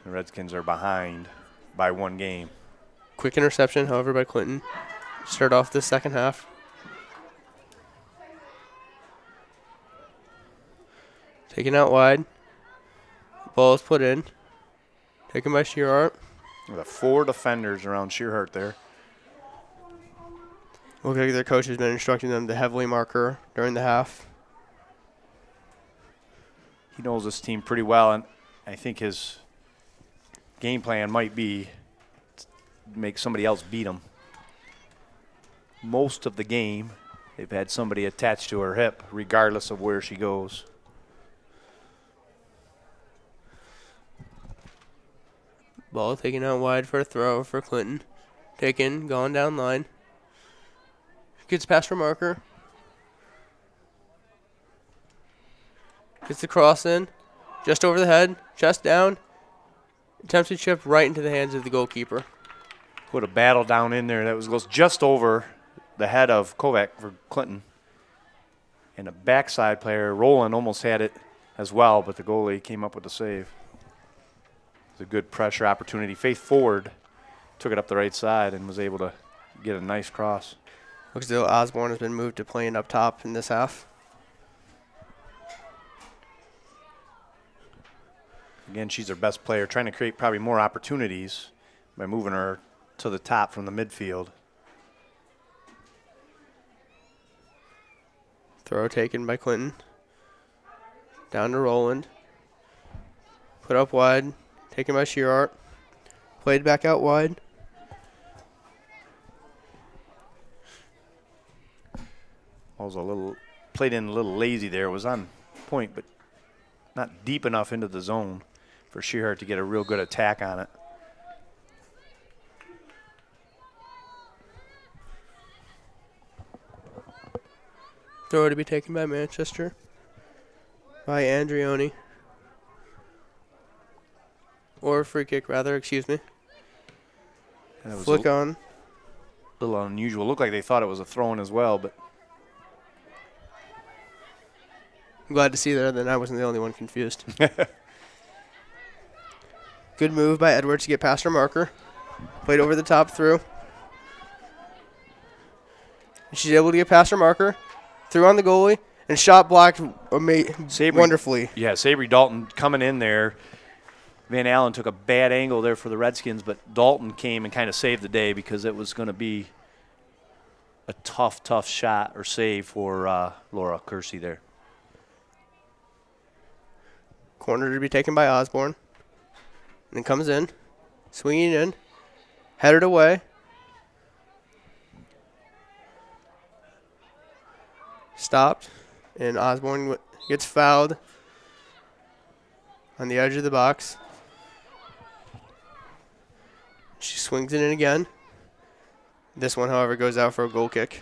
The Redskins are behind by 1 game. Quick interception, however, by Clinton. Start off the second half. Taken out wide. Ball is put in. Taken by Shearhart. The 4 defenders around Shearhart there. Looks like their coach has been instructing them to heavily mark her during the half. He knows this team pretty well, and I think his game plan might be to make somebody else beat him. Most of the game, they've had somebody attached to her hip, regardless of where she goes. Ball taken out wide for a throw for Clinton. Taken, gone down line. Gets past her marker. Gets the cross in. Just over the head. Chest down. Attempts to chip right into the hands of the goalkeeper. Put a battle down in there. That goes just over the head of Kovac for Clinton. And a backside player, Roland, almost had it as well, but the goalie came up with the save. It's a good pressure opportunity. Faith Ford took it up the right side and was able to get a nice cross. Looks as though Osborne has been moved to playing up top in this half. Again, she's their best player, trying to create probably more opportunities by moving her to the top from the midfield. Throw taken by Clinton. Down to Roland. Put up wide. Taken by Shearhart. Played back out wide. Was played in a little lazy there. It was on point, but not deep enough into the zone for Shearhart to get a real good attack on it. Throw to be taken by Manchester. By Andrioni. Or free kick, rather, excuse me. Flick on. A little unusual. Looked like they thought it was a throw-in as well, but I'm glad to see that I wasn't the only one confused. Good move by Edwards to get past her marker. Played over the top through. She's able to get past her marker. Threw on the goalie and shot blocked wonderfully. Yeah, Sabri Dalton coming in there. Van Allen took a bad angle there for the Redskins, but Dalton came and kind of saved the day because it was going to be a tough shot or save for Laura Kersey there. Corner to be taken by Osborne. And it comes in. Swinging in. Headed away. Stopped. And Osborne gets fouled on the edge of the box. She swings it in again. This one, however, goes out for a goal kick.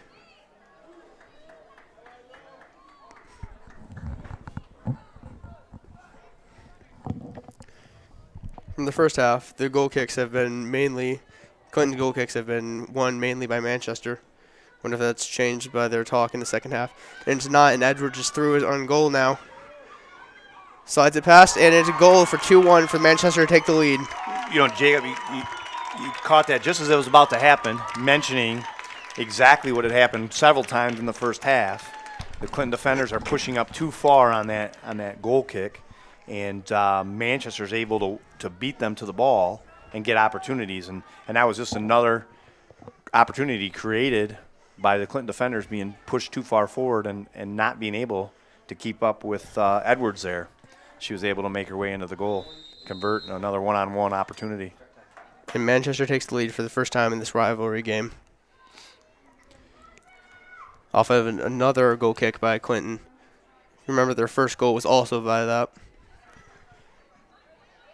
From the first half, the goal kicks have been Clinton's goal kicks have been won mainly by Manchester. Wonder if that's changed by their talk in the second half. And it's not, and Edwards just threw it on goal now. Slides it past, and it's a goal for 2-1 for Manchester to take the lead. You know, Jacob, you caught that just as it was about to happen, mentioning exactly what had happened several times in the first half. The Clinton defenders are pushing up too far on that goal kick, and Manchester's able to beat them to the ball and get opportunities. And that was just another opportunity created by the Clinton defenders being pushed too far forward and not being able to keep up with Edwards there. She was able to make her way into the goal, convert another one-on-one opportunity. And Manchester takes the lead for the first time in this rivalry game. Off of another goal kick by Clinton. Remember, their first goal was also by that.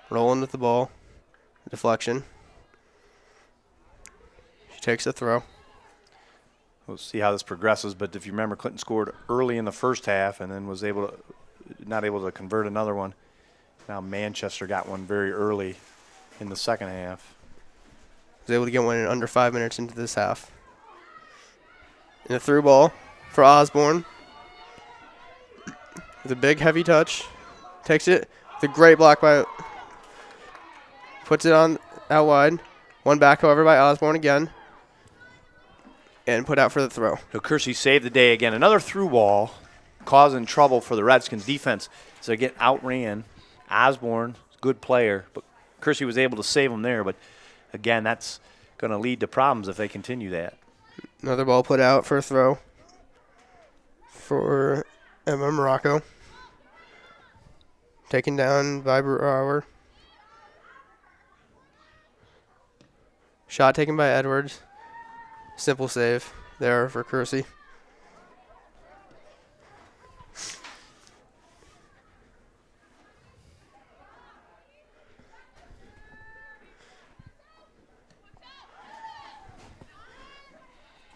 Rolling with the ball. Deflection. She takes a throw. We'll see how this progresses, but if you remember, Clinton scored early in the first half and then was not able to convert another one. Now Manchester got one very early in the second half. Was able to get one in under 5 minutes into this half. And a through ball for Osborne. With a big, heavy touch. Takes it. With a great block by... Puts it on out wide. One back, however, by Osborne again. And put out for the throw. So Kersey saved the day again. Another through ball causing trouble for the Redskins defense. So they get outran. Osborne, good player, but Kersey was able to save him there. But, again, that's going to lead to problems if they continue that. Another ball put out for a throw for Emma Morocco. Taken down by Brower. Shot taken by Edwards. Simple save there for Kersey.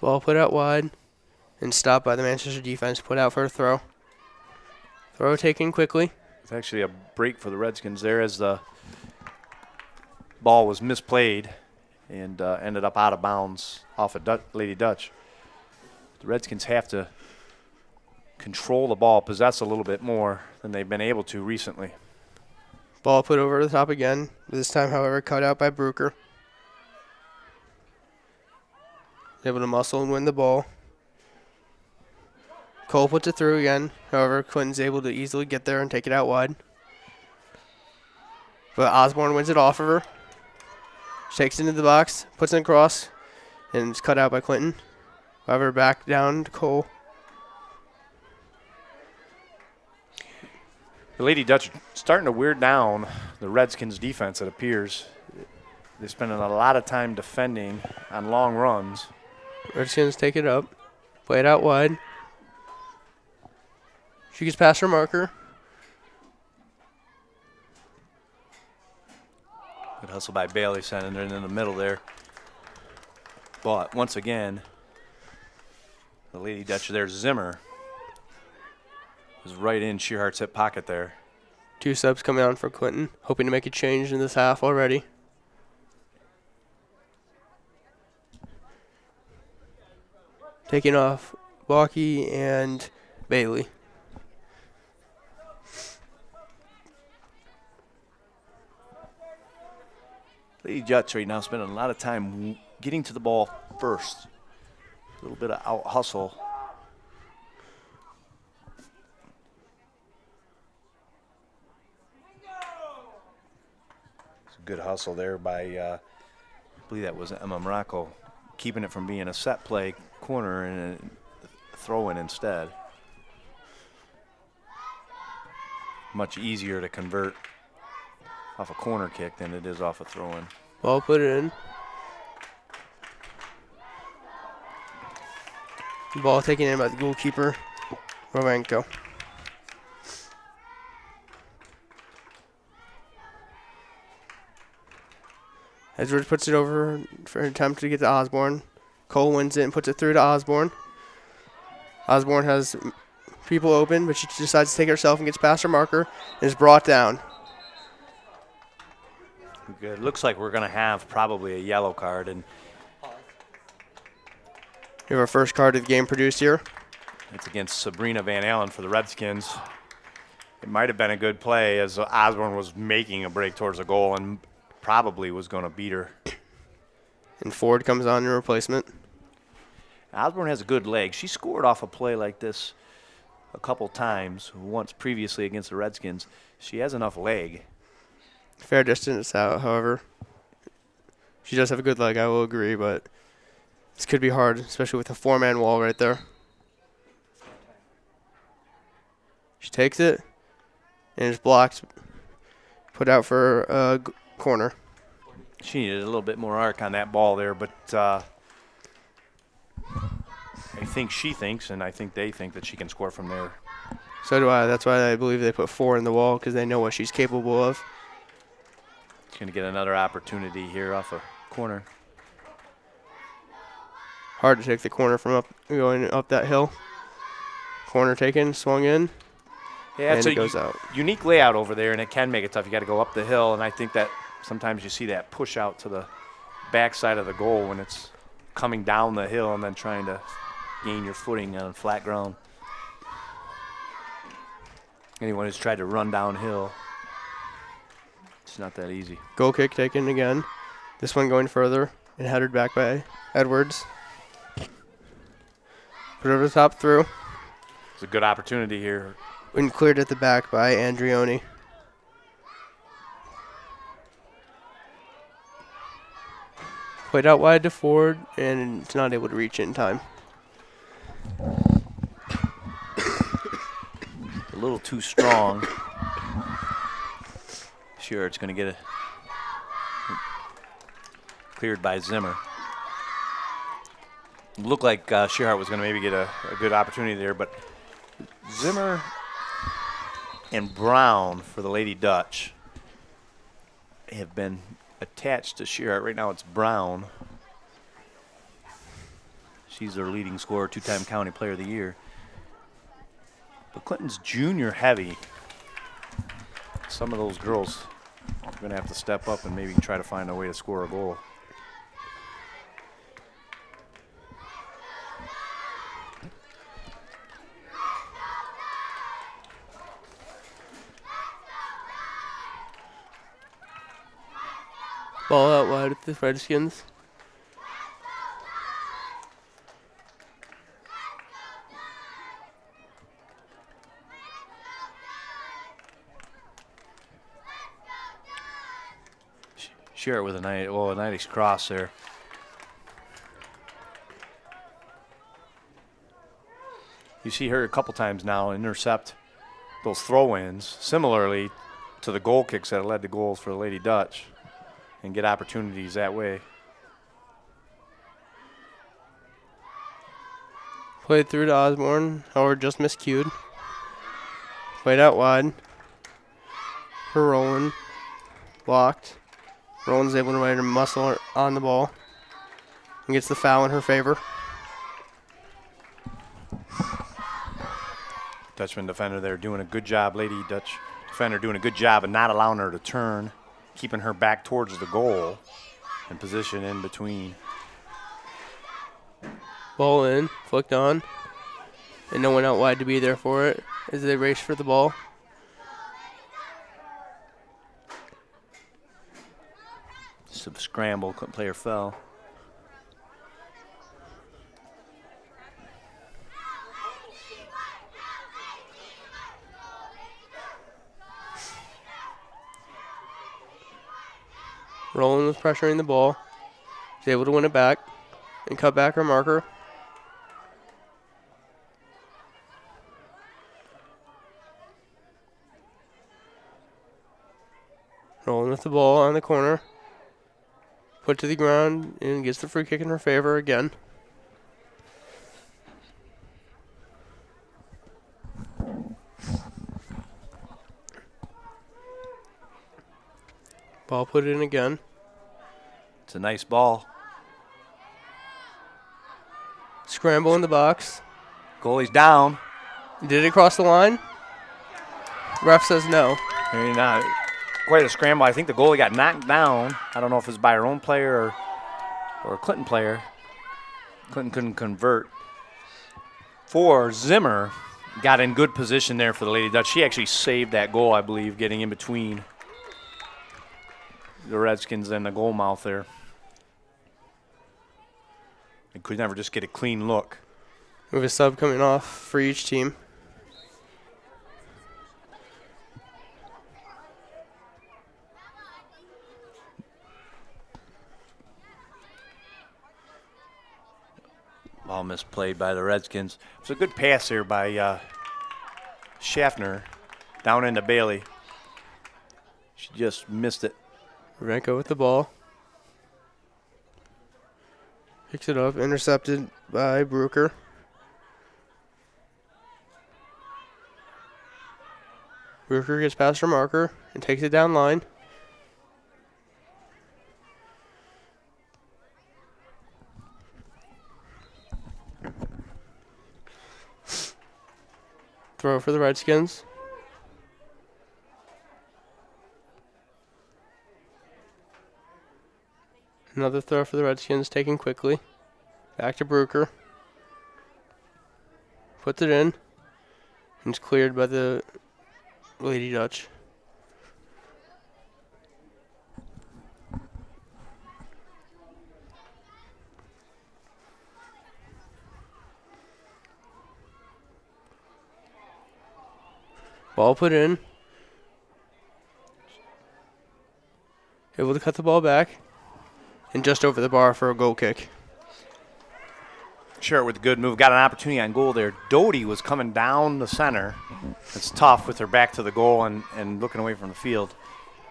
Ball put out wide and stopped by the Manchester defense. Put out for a throw. Throw taken quickly. It's actually a break for the Redskins there as the ball was misplayed and ended up out of bounds off of Lady Dutch. The Redskins have to control the ball, possess a little bit more than they've been able to recently. Ball put over the top again. This time, however, cut out by Bruker. Able to muscle and win the ball. Cole puts it through again. However, Clinton's able to easily get there and take it out wide. But Osborne wins it off of her. She takes it into the box, puts it across, and it's cut out by Clinton. However, back down to Cole. The Lady Dutch starting to wear down the Redskins defense, it appears. They're spending a lot of time defending on long runs. Redskins take it up, play it out wide. She gets past her marker. Good hustle by Bailey, sending it in the middle there. But once again, the Lady Dutch there, Zimmer, was right in Shearhart's hip pocket there. 2 subs coming on for Clinton, hoping to make a change in this half already. Taking off Balky and Bailey. Lady Dutch right now spending a lot of time getting to the ball first. A little bit of out hustle. It's a good hustle there by, I believe that was Emma Morocco, keeping it from being a set play corner and a throw in instead. Much easier to convert off a corner kick than it is off a throw in. Ball put it in. Ball taken in by the goalkeeper, Rovenko. Edwards puts it over for an attempt to get to Osborne. Cole wins it and puts it through to Osborne. Osborne has people open, but she decides to take it herself and gets past her marker and is brought down. Good. Looks like we're going to have probably a yellow card. And we have our first card of the game produced here. It's against Sabrina Van Allen for the Redskins. It might have been a good play as Osborne was making a break towards the goal and probably was going to beat her. And Ford comes on in replacement. Osborne has a good leg. She scored off a play like this a couple times, once previously against the Redskins. She has enough leg. Fair distance out, however. She does have a good leg, I will agree, but this could be hard, especially with a 4-man wall right there. She takes it and is blocked, put out for a corner. She needed a little bit more arc on that ball there, but I think she thinks, and I think they think, that she can score from there. So do I. That's why I believe they put 4 in the wall, because they know what she's capable of. She's going to get another opportunity here off a corner. Hard to take the corner from going up that hill. Corner taken, swung in, yeah, and it goes out. Unique layout over there, and it can make it tough. You got to go up the hill, and I think that sometimes you see that push out to the backside of the goal when it's coming down the hill and then trying to gain your footing on flat ground. Anyone who's tried to run downhill, it's not that easy. Goal kick taken again. This one going further and headed back by Edwards. Put it over the top through. It's a good opportunity here. When cleared at the back by Andrioni. Played out wide to Ford, and it's not able to reach it in time. A little too strong. Sure, it's going to get it cleared by Zimmer. Looked like Shearhart was going to maybe get a good opportunity there, but Zimmer and Brown for the Lady Dutch have been attached to Shearhart. Right now it's Brown. She's their leading scorer, two-time county player of the year. But Clinton's junior heavy. Some of those girls are going to have to step up and maybe try to find a way to score a goal. Ball out wide with the Redskins. Share it with a nice cross there. You see her a couple times now intercept those throw-ins, similarly to the goal kicks that led to goals for the Lady Dutch, and get opportunities that way. Played through to Osborne, however just miscued. Played out wide. For Roland. Blocked. Roland's able to ride her muscle on the ball. And gets the foul in her favor. Dutchman defender there doing a good job. Lady Dutch defender doing a good job of not allowing her to turn, keeping her back towards the goal and position in between. Ball in, flicked on. And no one out wide to be there for it as they race for the ball. Some scramble, player fell. Roland was pressuring the ball. He's able to win it back and cut back her marker. Roland with the ball on the corner. Put to the ground and gets the free kick in her favor again. Ball put in again. It's a nice ball. Scramble in the box. Goalie's down. Did it cross the line? Ref says no. Maybe not. Quite a scramble. I think the goalie got knocked down. I don't know if it was by her own player or a Clinton player. Clinton couldn't convert. For Zimmer, got in good position there for the Lady Dutch. She actually saved that goal, I believe, getting in between the Redskins and the goal mouth there. They could never just get a clean look. We have a sub coming off for each team. Ball misplayed by the Redskins. It's a good pass here by Schaffner down into Bailey. She just missed it. Renko with the ball. Picks it up, intercepted by Brooker. Brooker gets past her marker and takes it down line. Throw for the Redskins. Another throw for the Redskins, taken quickly. Back to Brooker. Puts it in. And it's cleared by the Lady Dutch. Ball put in. Able to cut the ball back. And just over the bar for a goal kick. Sure, with a good move. Got an opportunity on goal there. Doty was coming down the center. It's tough with her back to the goal and looking away from the field.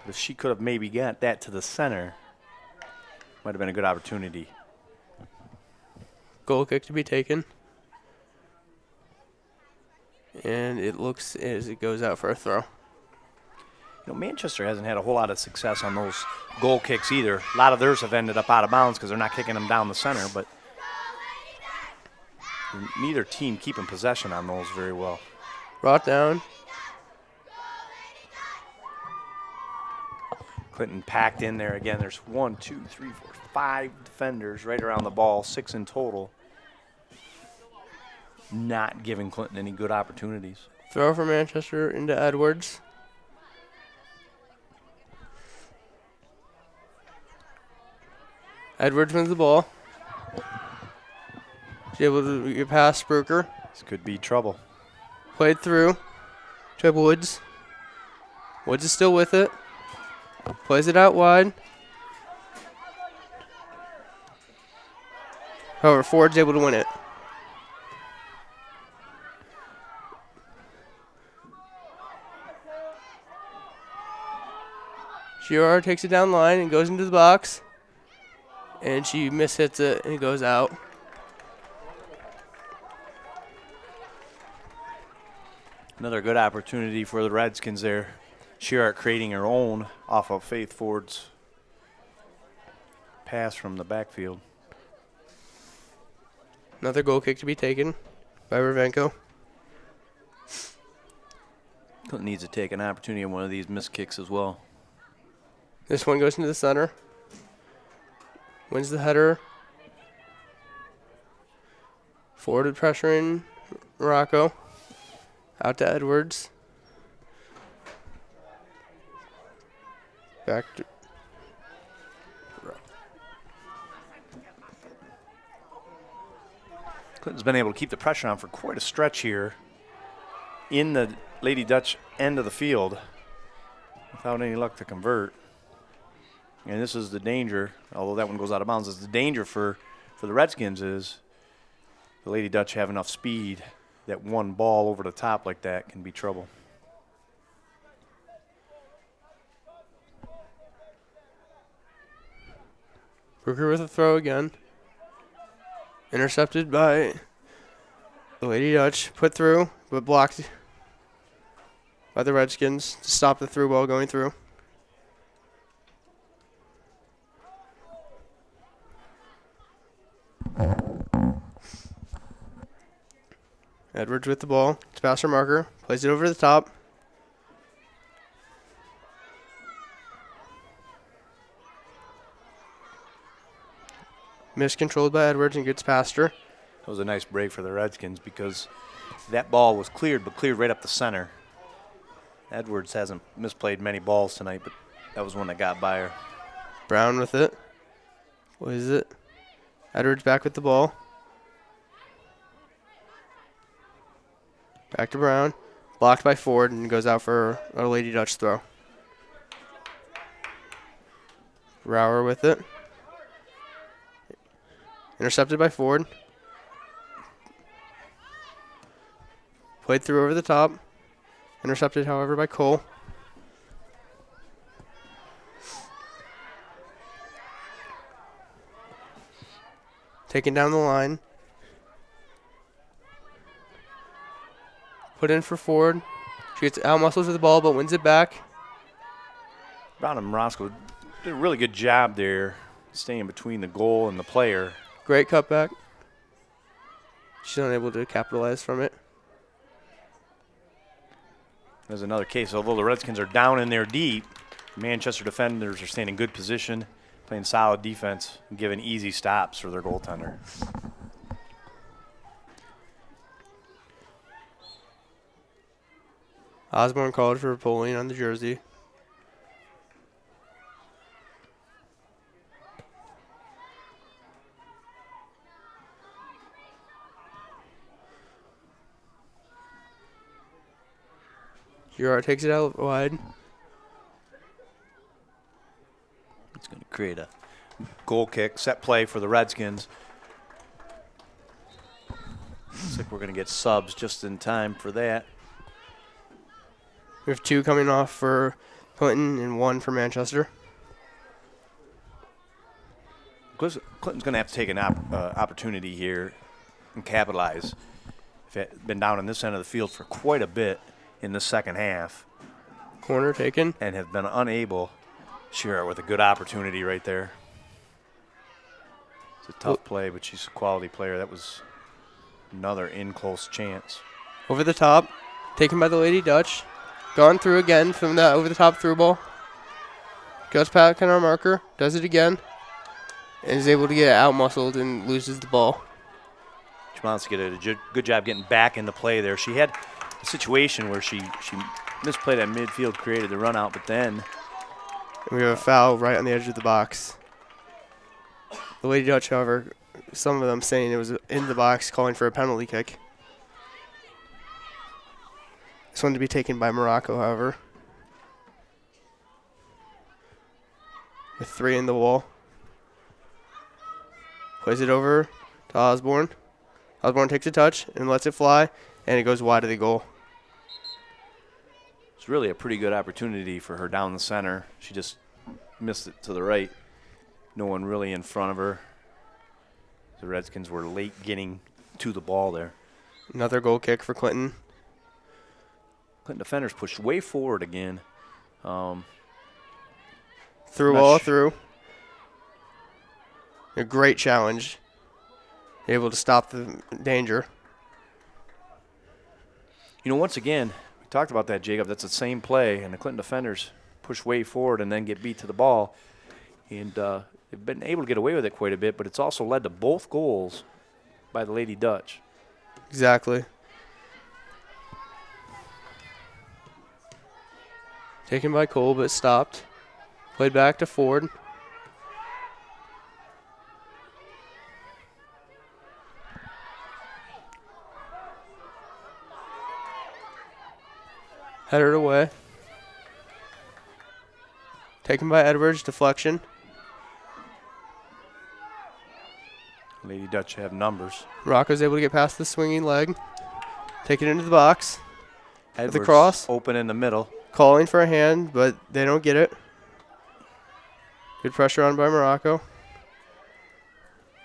But if she could have maybe got that to the center, might have been a good opportunity. Goal kick to be taken. And it looks as it goes out for a throw. You know, Manchester hasn't had a whole lot of success on those goal kicks either. A lot of theirs have ended up out of bounds because they're not kicking them down the center, but neither team keeping possession on those very well. Brought down. Clinton packed in there again. There's 1, 2, 3, 4, 5 defenders right around the ball, 6 in total. Not giving Clinton any good opportunities. Throw for Manchester into Edwards. Edwards wins the ball. She's able to get past Spruker. This could be trouble. Played through to Woods. Woods is still with it. Plays it out wide. However, Ford's able to win it. Girard takes it down the line and goes into the box. And she mishits it and it goes out. Another good opportunity for the Redskins there. Girard creating her own off of Faith Ford's pass from the backfield. Another goal kick to be taken by Ravenko. Clinton needs to take an opportunity on one of these missed kicks as well. This one goes into the center. Wins the header. Forwarded pressuring Morocco. Out to Edwards. Back to Clinton's been able to keep the pressure on for quite a stretch here in the Lady Dutch end of the field without any luck to convert. And this is the danger, although that one goes out of bounds. Is the danger for the Redskins is the Lady Dutch have enough speed that one ball over the top like that can be trouble. Brooker with a throw again. Intercepted by the Lady Dutch. Put through, but blocked by the Redskins to stop the through ball going through. Edwards with the ball. It's past her marker. Plays it over the top. Miscontrolled by Edwards and gets past her. That was a nice break for the Redskins because that ball was cleared, but cleared right up the center. Edwards hasn't misplayed many balls tonight, but that was one that got by her. Brown with it. What is it? Edwards back with the ball. Back to Brown. Blocked by Ford and goes out for a Lady Dutch throw. Rower with it. Intercepted by Ford. Played through over the top. Intercepted, however, by Cole. Taken down the line. Put in for Ford. She gets out muscles with the ball, but wins it back. Brown and Morosco did a really good job there, staying between the goal and the player. Great cutback. She's unable to capitalize from it. There's another case. Although the Redskins are down in there deep, Manchester defenders are staying in good position, playing solid defense, and giving easy stops for their goaltender. Osborne called for pulling on the jersey. Girard takes it out wide. It's going to create a goal kick, set play for the Redskins. Looks like we're going to get subs just in time for that. We have 2 coming off for Clinton and 1 for Manchester. Clinton's going to have to take an opportunity here and capitalize. They've been down on this end of the field for quite a bit in the second half. Corner taken. And have been unable. Shearer with a good opportunity right there. It's a tough play, but she's a quality player. That was another in-close chance. Over the top, taken by the Lady Dutch. Gone through again from that over-the-top through ball. Goes back on our marker, does it again, and is able to get it out-muscled and loses the ball. Schmalski did a good job getting back into play there. She had a situation where she misplayed at midfield, created the run out, but then we have a foul right on the edge of the box. The Lady Dutch, however, some of them saying it was in the box, calling for a penalty kick. This one to be taken by Morocco, however. With 3 in the wall. Plays it over to Osborne. Osborne takes a touch and lets it fly, and it goes wide of the goal. It's really a pretty good opportunity for her down the center. She just missed it to the right. No one really in front of her. The Redskins were late getting to the ball there. Another goal kick for Clinton. Clinton defenders pushed way forward again. Through ball through. A great challenge. Able to stop the danger. You know, once again, we talked about that, Jacob. That's the same play, and the Clinton defenders push way forward and then get beat to the ball. And they've been able to get away with it quite a bit, but it's also led to both goals by the Lady Dutch. Exactly. Taken by Cole, but stopped. Played back to Ford. Headed away. Taken by Edwards, deflection. Lady Dutch have numbers. Rocco's able to get past the swinging leg. Take it into the box. Edwards with the cross. Open in the middle. Calling for a hand, but they don't get it. Good pressure on by Morocco.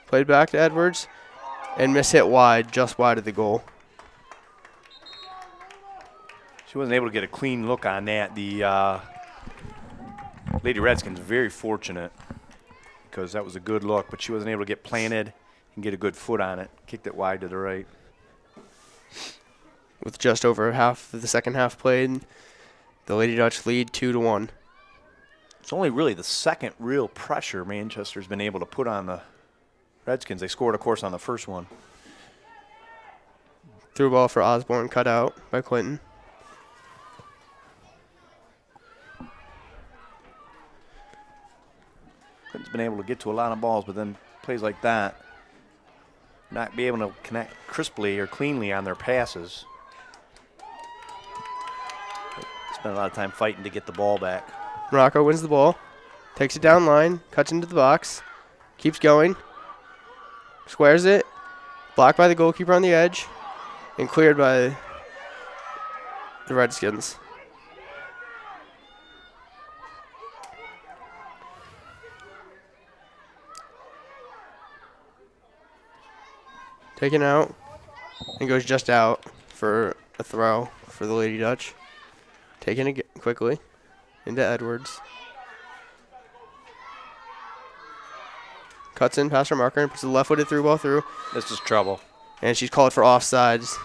Played back to Edwards. And miss-hit wide, just wide of the goal. She wasn't able to get a clean look on that. The Lady Redskins very fortunate because that was a good look, but she wasn't able to get planted and get a good foot on it. Kicked it wide to the right. With just over half of the second half played, the Lady Dutch lead 2-1. It's only really the second real pressure Manchester's been able to put on the Redskins. They scored, of course, on the first one. Through ball for Osborne, cut out by Clinton. Clinton's been able to get to a lot of balls, but then plays like that, not be able to connect crisply or cleanly on their passes. Spent a lot of time fighting to get the ball back. Morocco wins the ball, takes it down line, cuts into the box, keeps going, squares it, blocked by the goalkeeper on the edge, and cleared by the Redskins. Taken out and goes just out for a throw for the Lady Dutch. Taken again quickly into Edwards. Cuts in past her marker and puts the left-footed through ball through. This is trouble. And she's called for offsides.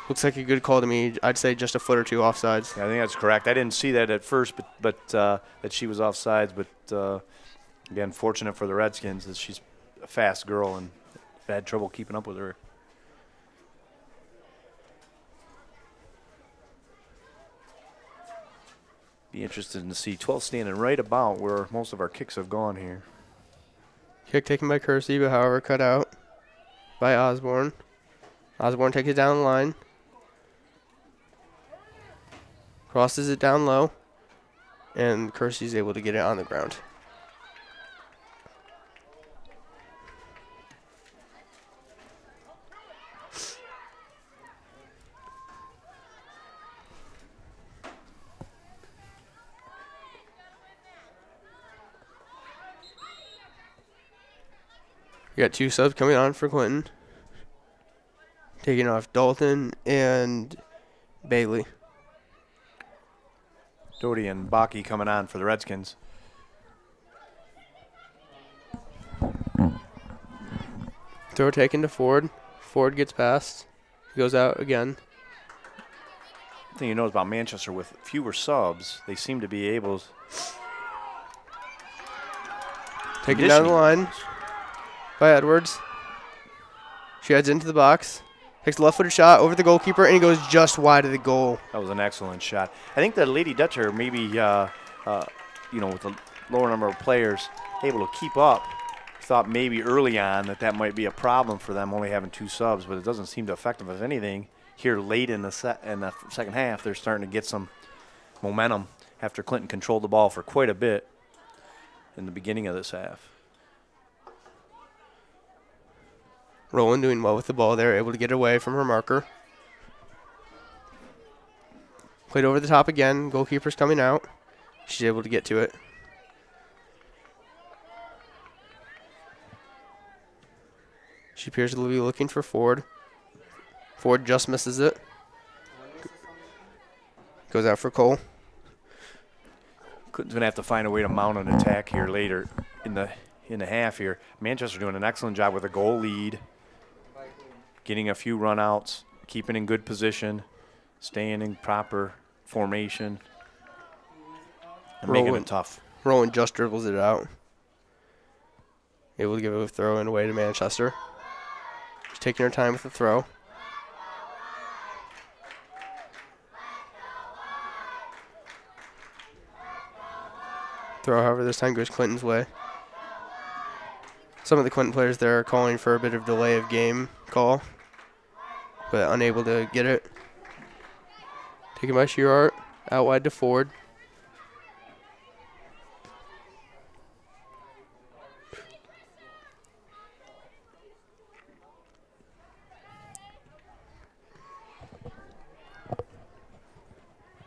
Looks like a good call to me. I'd say just a foot or two offsides. Yeah, I think that's correct. I didn't see that at first, but that she was offsides. But again, fortunate for the Redskins that she's a fast girl and had trouble keeping up with her. Be interested to see 12 standing right about where most of our kicks have gone here. Kick taken by Kersey, but however cut out by Osborne. Osborne takes it down the line. Crosses it down low, and Kersey's able to get it on the ground. We got 2 subs coming on for Clinton. Taking off Dalton and Bailey. Doty and Baki coming on for the Redskins. Throw taken to Ford. Ford gets past. He goes out again. The thing you know about Manchester, with fewer subs, they seem to be able to taken down the line by Edwards. She heads into the box. Takes the left-footed shot over the goalkeeper, and he goes just wide of the goal. That was an excellent shot. I think the Lady Dutcher maybe, with the lower number of players, able to keep up. Thought maybe early on that might be a problem for them, only having 2 subs, but it doesn't seem to affect them. If anything, here late in the second half, they're starting to get some momentum after Clinton controlled the ball for quite a bit in the beginning of this half. Rowland doing well with the ball there, able to get away from her marker. Played over the top again. Goalkeeper's coming out. She's able to get to it. She appears to be looking for Ford. Ford just misses it. Goes out for Cole. Clinton's going to have to find a way to mount an attack here later in the half here. Manchester doing an excellent job with a goal lead. Getting a few runouts, keeping in good position, staying in proper formation, and making it tough. Rowland just dribbles it out. Able to give it a throw and away to Manchester. She's taking her time with the throw. Throw, however, this time goes Clinton's way. Some of the Clinton players there are calling for a bit of delay of game call, but unable to get it. Taken by Shearhart, out wide to Ford.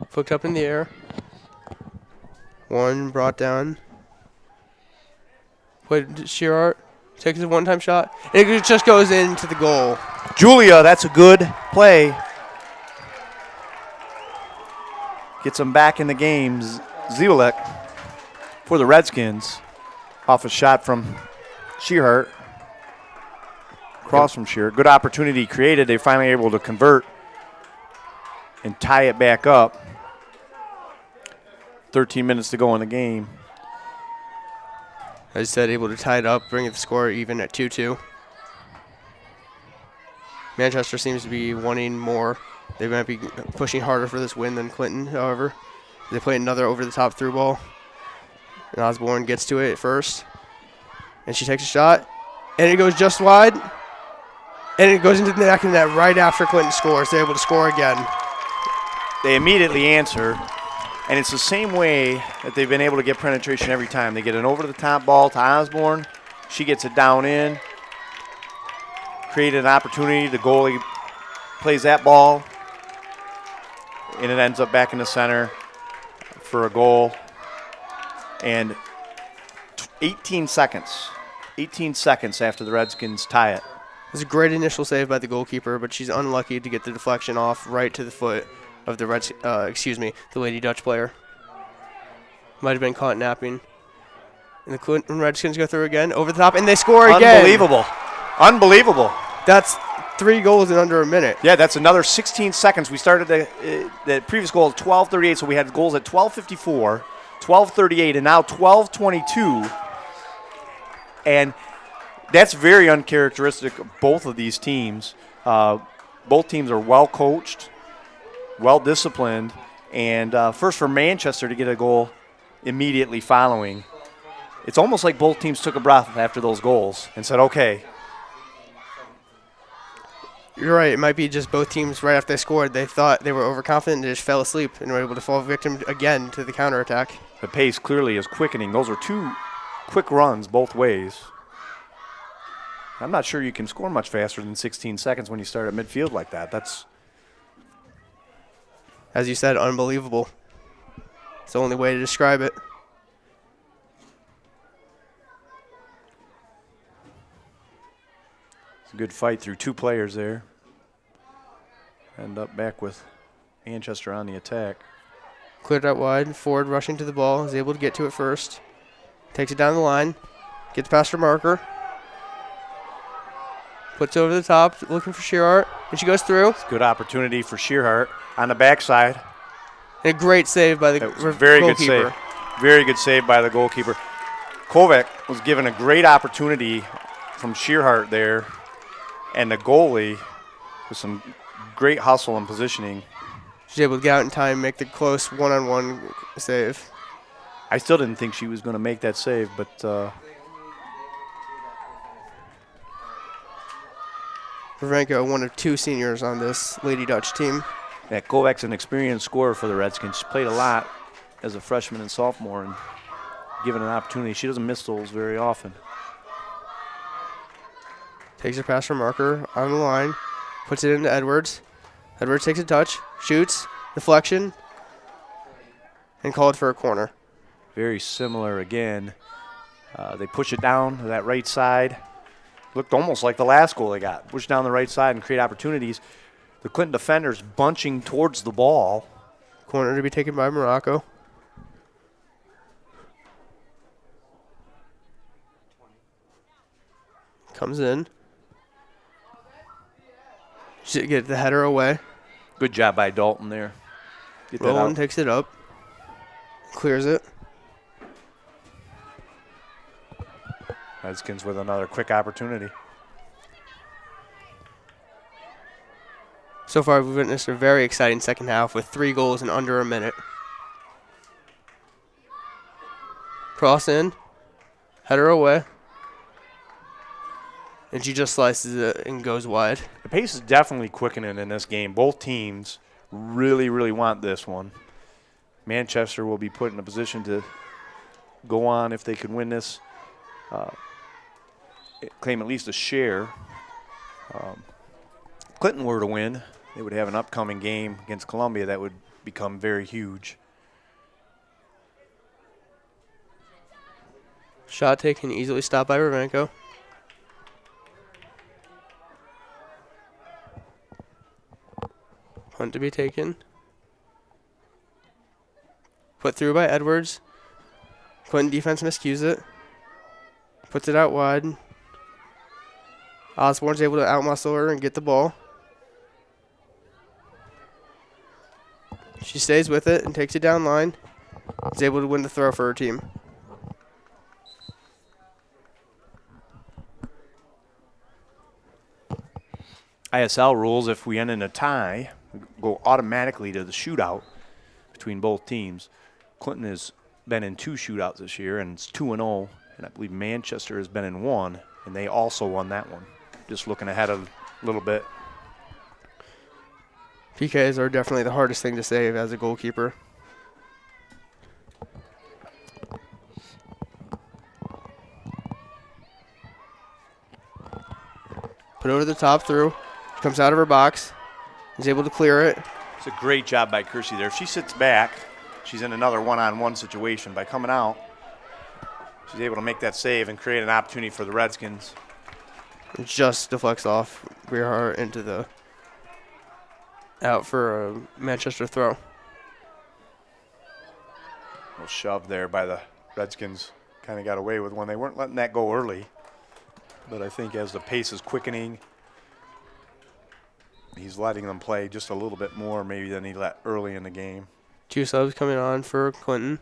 Flicked up in the air. One brought down. Played Shearhart. Takes a one-time shot. And it just goes into the goal. Julia, that's a good play. Gets them back in the game. Zielek for the Redskins. Off a shot from Shearhart. Cross from Shearhart. Good opportunity created. They finally able to convert and tie it back up. 13 minutes to go in the game. As I said, able to tie it up, bring the score even at 2-2. Manchester seems to be wanting more. They might be pushing harder for this win than Clinton, however. They play another over-the-top through ball. And Osborne gets to it first. And she takes a shot. And it goes just wide. And it goes into the back of the net right after Clinton scores. They're able to score again. They immediately answer. And it's the same way that they've been able to get penetration every time. They get an over-the-top ball to Osborne. She gets it down in. Created an opportunity. The goalie plays that ball. And it ends up back in the center for a goal. And 18 seconds. 18 seconds after the Redskins tie it. It was a great initial save by the goalkeeper, but she's unlucky to get the deflection off right to the foot of the the Lady Dutch player. Might have been caught napping. And the Clinton Redskins go through again, over the top, and they score again. Unbelievable. Unbelievable. That's 3 goals in under a minute. Yeah, that's another 16 seconds. We started the previous goal at 12:38, so we had goals at 12:54, 12:38, and now 12:22. And that's very uncharacteristic of both of these teams. Both teams are well coached, well disciplined, and first for Manchester to get a goal immediately following. It's almost like both teams took a breath after those goals and said, okay. you're right. It might be just both teams right after they scored. They thought they were overconfident and they just fell asleep and were able to fall victim again to the counterattack. The pace clearly is quickening. Those are two quick runs both ways. I'm not sure you can score much faster than 16 seconds when you start at midfield like that. That's, as you said, unbelievable. It's the only way to describe it. it's a good fight through two players there. End up back with Manchester on the attack. Cleared out wide. Ford rushing to the ball. Is able to get to it first. Takes it down the line. Gets past her marker. Puts it over the top, looking for Shearhart, and she goes through. It's a good opportunity for Shearhart on the backside. And a great save by the very goalkeeper. Good save. Very good save by the goalkeeper. Kovac was given a great opportunity from Shearhart there, and the goalie with some great hustle and positioning. She's able to get out in time, make the close one-on-one save. I still didn't think she was going to make that save, but Ravenko, one of two seniors on this Lady Dutch team. Yeah, Kovac's an experienced scorer for the Redskins. She played a lot as a freshman and sophomore, and given an opportunity, she doesn't miss those very often. Takes her past her marker on the line, puts it into Edwards. Edwards takes a touch, shoots, deflection, and called for a corner. Very similar again. They push it down to that right side. Looked almost like the last goal they got. Push down the right side and create opportunities. The Clinton defenders bunching towards the ball. Corner to be taken by Morocco. Comes in. Should get the header away. Good job by Dalton there. Get that Roland out. takes it up. Clears it. Redskins with another quick opportunity. So far, we've witnessed a very exciting second half with 3 goals in under a minute. Cross in. Header away. And she just slices it and goes wide. The pace is definitely quickening in this game. Both teams really, really want this one. Manchester will be put in a position to go on if they can win this. Claim at least a share. Clinton were to win, they would have an upcoming game against Columbia that would become very huge. Shot taken, easily stopped by Ravenko. Punt to be taken. Put through by Edwards. Clinton defense miscues it. Puts it out wide. Osborne's able to outmuscle her and get the ball. She stays with it and takes it down line. Is able to win the throw for her team. ISL rules, if we end in a tie, we go automatically to the shootout between both teams. Clinton has been in 2 shootouts this year, and it's 2-0. And I believe Manchester has been in 1, and they also won that one. Just looking ahead a little bit. PKs are definitely the hardest thing to save as a goalkeeper. Put over the top through. Comes out of her box. Is able to clear it. It's a great job by Kersey there. If she sits back, she's in another one-on-one situation. By coming out, she's able to make that save and create an opportunity for the Redskins. It just deflects off Greerhart into the out for a Manchester throw. A little shove there by the Redskins. Kind of got away with one. They weren't letting that go early. But I think as the pace is quickening, he's letting them play just a little bit more maybe than he let early in the game. 2 subs coming on for Clinton.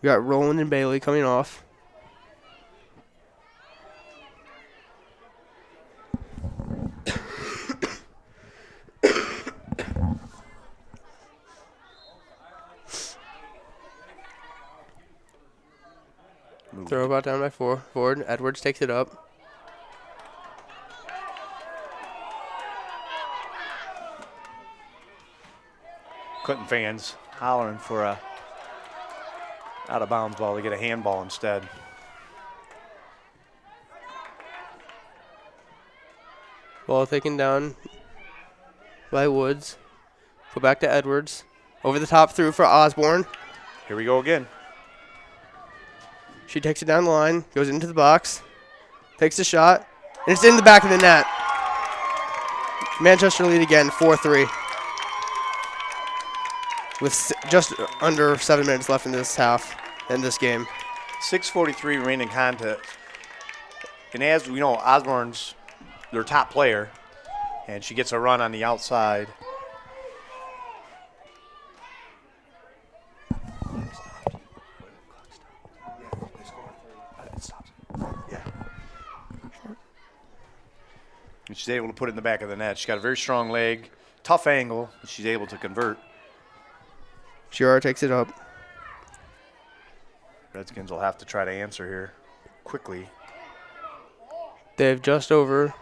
We got Roland and Bailey coming off. Throw about down by Ford. Edwards takes it up. Clinton fans hollering for a out-of-bounds ball to get a handball instead. Ball taken down by Woods. Go back to Edwards. Over the top through for Osborne. Here we go again. She takes it down the line, goes into the box, takes a shot, and it's in the back of the net. Manchester lead again, 4-3. With just under 7 minutes left in this half, in this game. 6:43 remaining contest. And as we know, Osborne's their top player, and she gets a run on the outside. And she's able to put it in the back of the net. She's got a very strong leg, tough angle, and she's able to convert. Girard takes it up. Redskins will have to try to answer here quickly. They have just over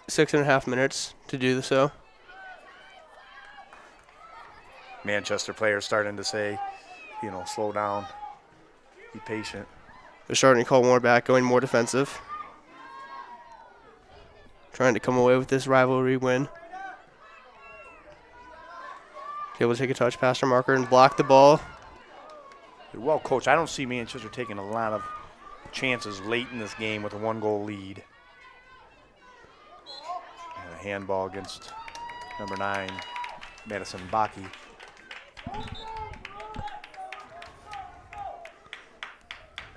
6.5 minutes to do so. Manchester players starting to say, you know, slow down, be patient. They're starting to call more back, going more defensive. Trying to come away with this rivalry win. Able to take a touch past her marker and block the ball. Well, Coach, I don't see Manchester taking a lot of chances late in this game with a 1-goal lead. And a handball against number 9, Madison Baki.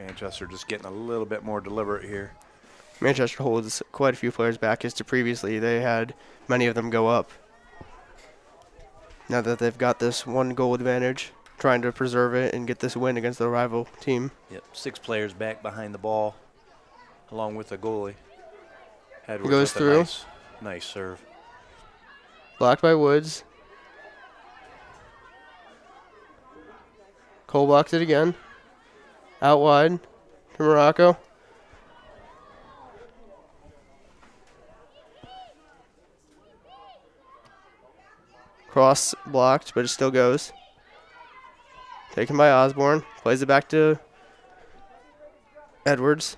Manchester just getting a little bit more deliberate here. Manchester holds quite a few players back as to previously they had many of them go up. Now that they've got this 1-goal advantage, trying to preserve it and get this win against the rival team. Yep, 6 players back behind the ball, along with the goalie. Edwards goes with a through. Nice serve. Blocked by Woods. Cole blocks it again. Out wide to Morocco. Cross blocked, but it still goes. Taken by Osborne. Plays it back to Edwards.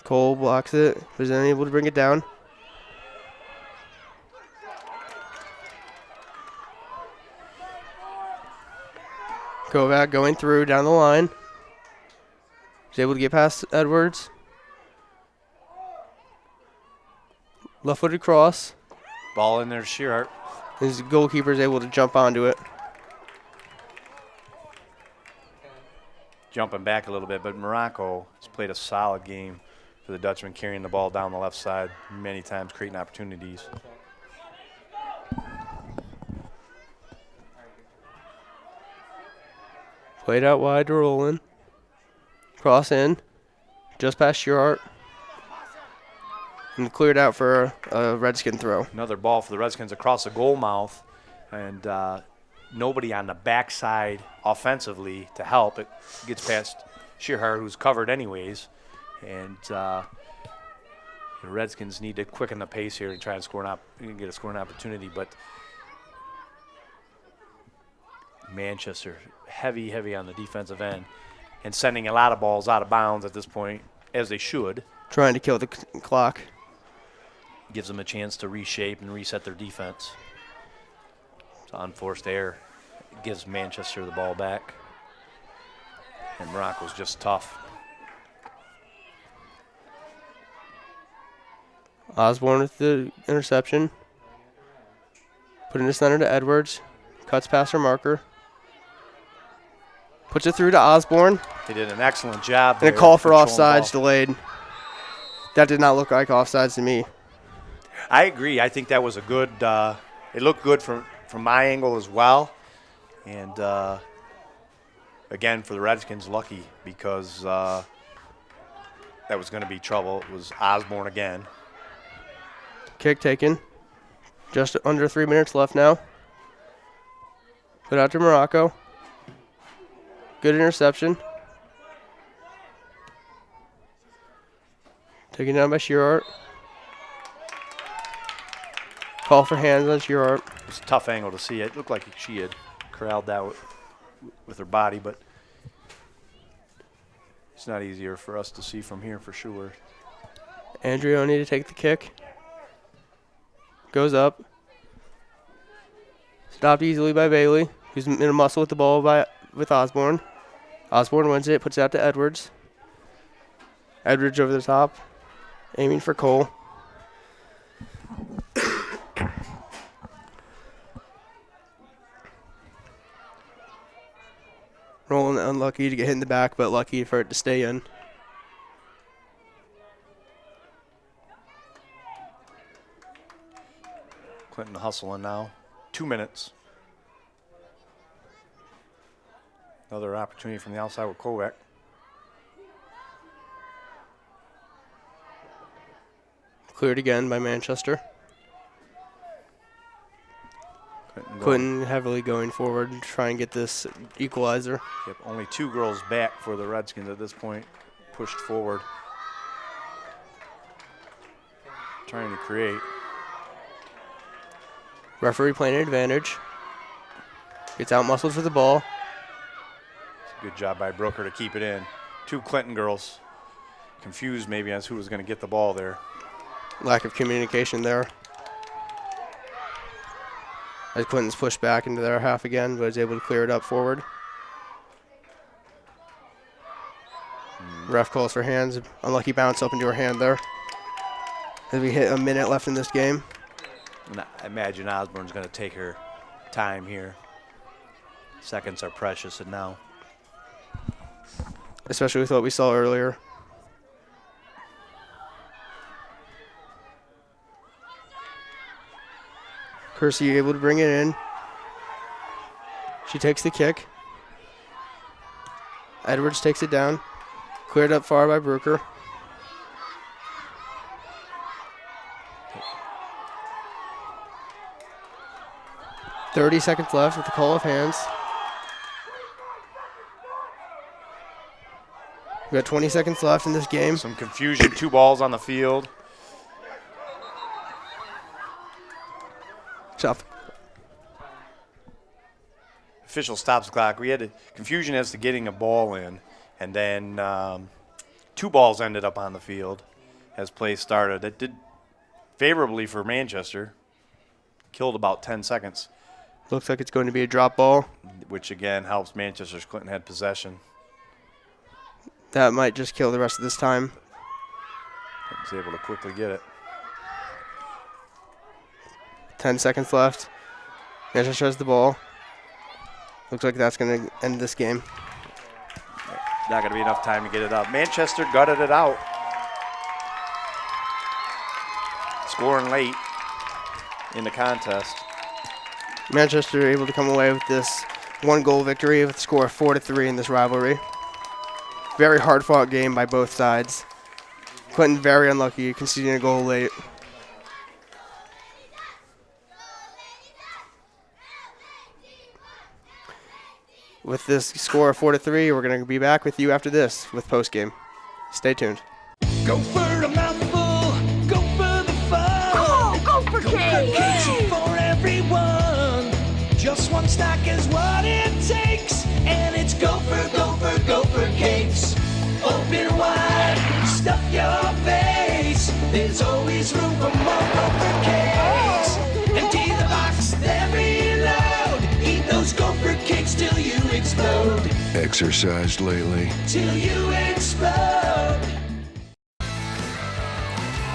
Cole blocks it, but is unable to bring it down. Kovac going through down the line. He's able to get past Edwards. Left-footed cross. Ball in there to Shearhart. His goalkeeper is able to jump onto it. Jumping back a little bit, but Morocco has played a solid game for the Dutchmen, carrying the ball down the left side many times, creating opportunities. Played out wide to Roland. Cross in. Just past Shearhart. And cleared out for a Redskin throw. Another ball for the Redskins across the goal mouth, and nobody on the backside offensively to help. It gets past Shearhart, who's covered anyways, and the Redskins need to quicken the pace here and try and get a scoring opportunity. But Manchester heavy on the defensive end and sending a lot of balls out of bounds at this point, as they should. Trying to kill the clock. Gives them a chance to reshape and reset their defense. So unforced error gives Manchester the ball back. And Morocco's just tough. Osborne with the interception. Put in the center to Edwards. Cuts past her marker. Puts it through to Osborne. They did an excellent job. And a call for offsides delayed. That did not look like offsides to me. I agree. I think that was a good it looked good from my angle as well. And again, for the Redskins, lucky because that was going to be trouble. It was Osborne again. Kick taken. Just under 3 minutes left now. Put out to Morocco. Good interception. Taken down by Shearhart. Call for hands on Girard. It was a tough angle to see. It looked like she had corralled that with her body, but it's not easier for us to see from here for sure. Andreoni to take the kick. Goes up. Stopped easily by Bailey, who's in a muscle with the ball with Osborne. Osborne wins it, puts it out to Edwards. Edwards over the top, aiming for Cole. Rolling unlucky to get hit in the back, but lucky for it to stay in. Clinton hustling now. 2 minutes. Another opportunity from the outside with Kovac. Cleared again by Manchester. Clinton heavily going forward to try and get this equalizer. Yep, only 2 girls back for the Redskins at this point. Pushed forward. Trying to create. Referee playing an advantage. Gets out muscled for the ball. Good job by Brooker to keep it in. 2 Clinton girls confused maybe as who was going to get the ball there. Lack of communication there. As Clinton's pushed back into their half again, but is able to clear it up forward. Ref calls for hands. Unlucky bounce up into her hand there. As we hit a minute left in this game. And I imagine Osborne's going to take her time here. Seconds are precious, and now. Especially with what we saw earlier. Kersey able to bring it in. She takes the kick. Edwards takes it down. Cleared up far by Brooker. .30 seconds left with the call of hands. We got 20 seconds left in this game. Some confusion, 2 balls on the field. Tough. Official stops the clock. We had a confusion as to getting a ball in, and then 2 balls ended up on the field as play started. It did favorably for Manchester. Killed about 10 seconds. Looks like it's going to be a drop ball. Which again helps Manchester's Clinton had possession. That might just kill the rest of this time. Was able to quickly get it. 10 seconds left. Manchester has the ball. Looks like that's going to end this game. Not going to be enough time to get it up. Manchester gutted it out. Scoring late in the contest. Manchester able to come away with this 1-goal victory with a score of 4-3 in this rivalry. Very hard-fought game by both sides. Clinton very unlucky, conceding a goal late. With this score of 4-3, we're going to be back with you after this with postgame. Stay tuned. Go for a mouthful, go for the fun. Go for cake. Cakes for everyone. Just one stack is what it takes. And it's go for cakes. Open wide, stuff your face. There's always room for more Gopher cakes. Empty the box, then reload. Eat those Gopher cakes till you explode. Exercised lately? Till you explode.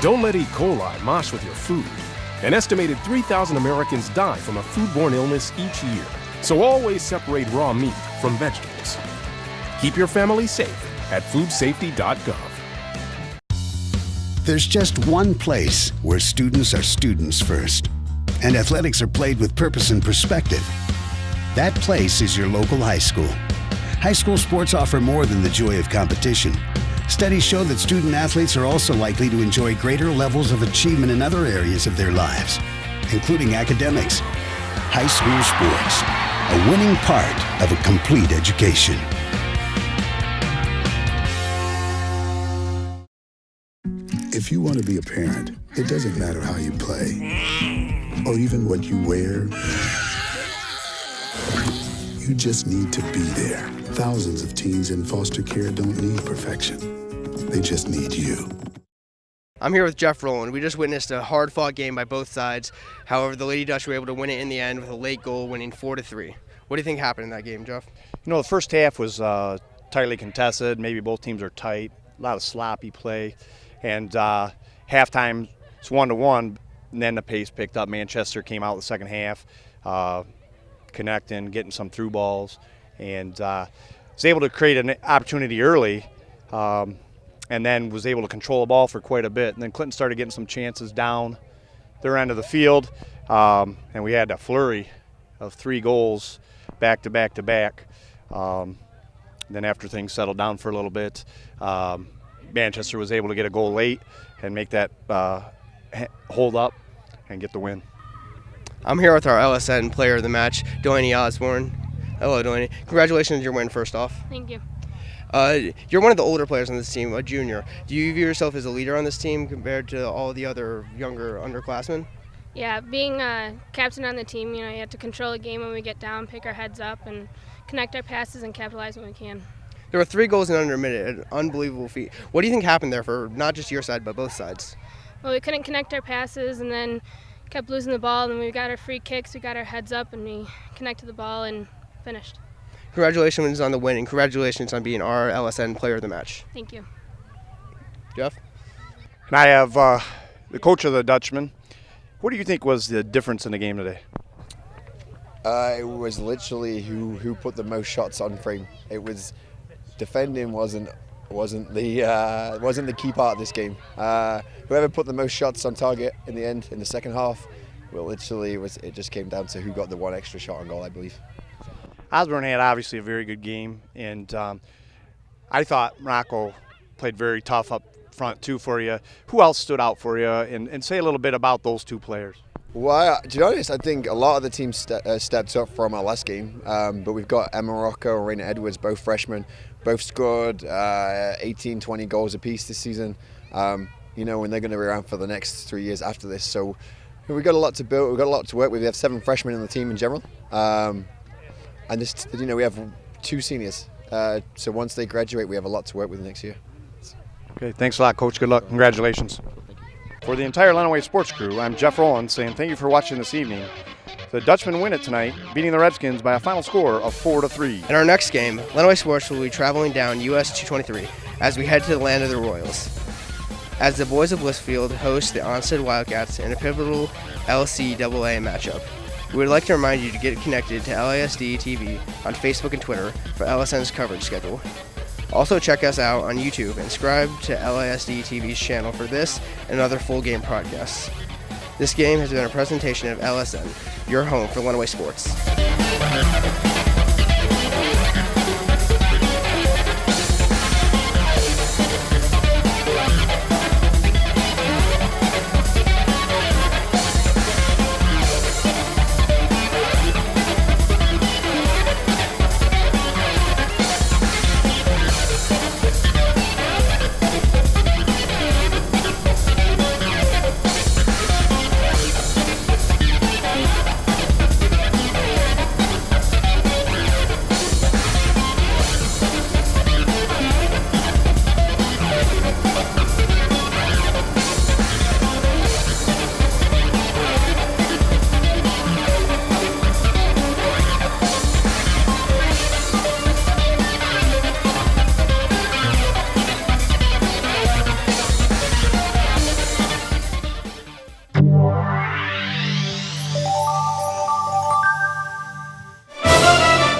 Don't let E. coli mosh with your food. An estimated 3,000 Americans die from a foodborne illness each year. So always separate raw meat from vegetables. Keep your family safe at foodsafety.gov. There's just one place where students are students first, and athletics are played with purpose and perspective. That place is your local high school. High school sports offer more than the joy of competition. Studies show that student athletes are also likely to enjoy greater levels of achievement in other areas of their lives, including academics. High school sports, a winning part of a complete education. If you want to be a parent, it doesn't matter how you play. or even what you wear. You just need to be there. Thousands of teens in foster care don't need perfection. They just need you. I'm here with Jeff Rowland. We just witnessed a hard-fought game by both sides. However, the Lady Dutch were able to win it in the end with a late goal, winning 4-3. What do you think happened in that game, Jeff? You know, the first half was tightly contested. Maybe both teams are tight. A lot of sloppy play. And halftime, it's 1-1. And then the pace picked up. Manchester came out the second half, connecting, getting some through balls, and was able to create an opportunity early. And then was able to control the ball for quite a bit. And then Clinton started getting some chances down their end of the field, and we had a flurry of 3 goals back to back to back. Then after things settled down for a little bit, Manchester was able to get a goal late and make that hold up and get the win. I'm here with our LSN player of the match, Delaney Osborne. Hello, Delaney. Congratulations on your win, first off. Thank you. You're one of the older players on this team, a junior. Do you view yourself as a leader on this team compared to all the other younger underclassmen? Yeah, being captain on the team, you have to control the game when we get down, pick our heads up, and connect our passes and capitalize when we can. There were 3 goals in under a minute, an unbelievable feat. What do you think happened there for not just your side, but both sides? Well, we couldn't connect our passes and then kept losing the ball, and when we got our free kicks, we got our heads up, and we connected the ball and finished. Congratulations on the win, and congratulations on being our LSN player of the match. Thank you. Jeff? And I have the coach of the Dutchmen. What do you think was the difference in the game today? It was literally who put the most shots on frame. It was defending wasn't the key part of this game. Whoever put the most shots on target in the end in the second half, well, literally it just came down to who got the 1 extra shot on goal, I believe. Osborne had obviously a very good game, and I thought Morocco played very tough up front too for you. Who else stood out for you, and say a little bit about those 2 players? Well, to be honest, I think a lot of the teams stepped up from our last game, but we've got Emma Rocco and Raina Edwards, both freshmen, both scored 18, 20 goals apiece this season, and they're going to be around for the next 3 years after this. So we've got a lot to build, we've got a lot to work with. We have 7 freshmen in the team in general. And this, we have 2 seniors. So once they graduate, we have a lot to work with next year. Okay, thanks a lot, Coach. Good luck. Congratulations. For the entire Lenawee Sports crew, I'm Jeff Rowland saying thank you for watching this evening. The Dutchmen win it tonight, beating the Redskins by a final score of 4-3. In our next game, Lenawee Sports will be traveling down US 223 as we head to the land of the Royals, as the boys of Blissfield host the Onsted Wildcats in a pivotal LCAA matchup. We would like to remind you to get connected to LASD TV on Facebook and Twitter for LSN's coverage schedule. Also check us out on YouTube and subscribe to LASD TV's channel for this and other full game podcasts. This game has been a presentation of LSN, your home for Lenawee Sports.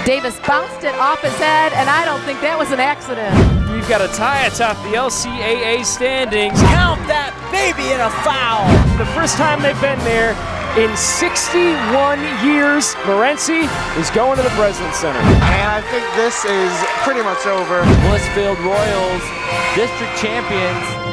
Davis bounced it off his head, and I don't think that was an accident. We've got a tie atop the LCAA standings. Count that baby in a foul. The first time they've been there in 61 years. Morency is going to the President's Center. And I think this is pretty much over. Blissfield Royals, district champions.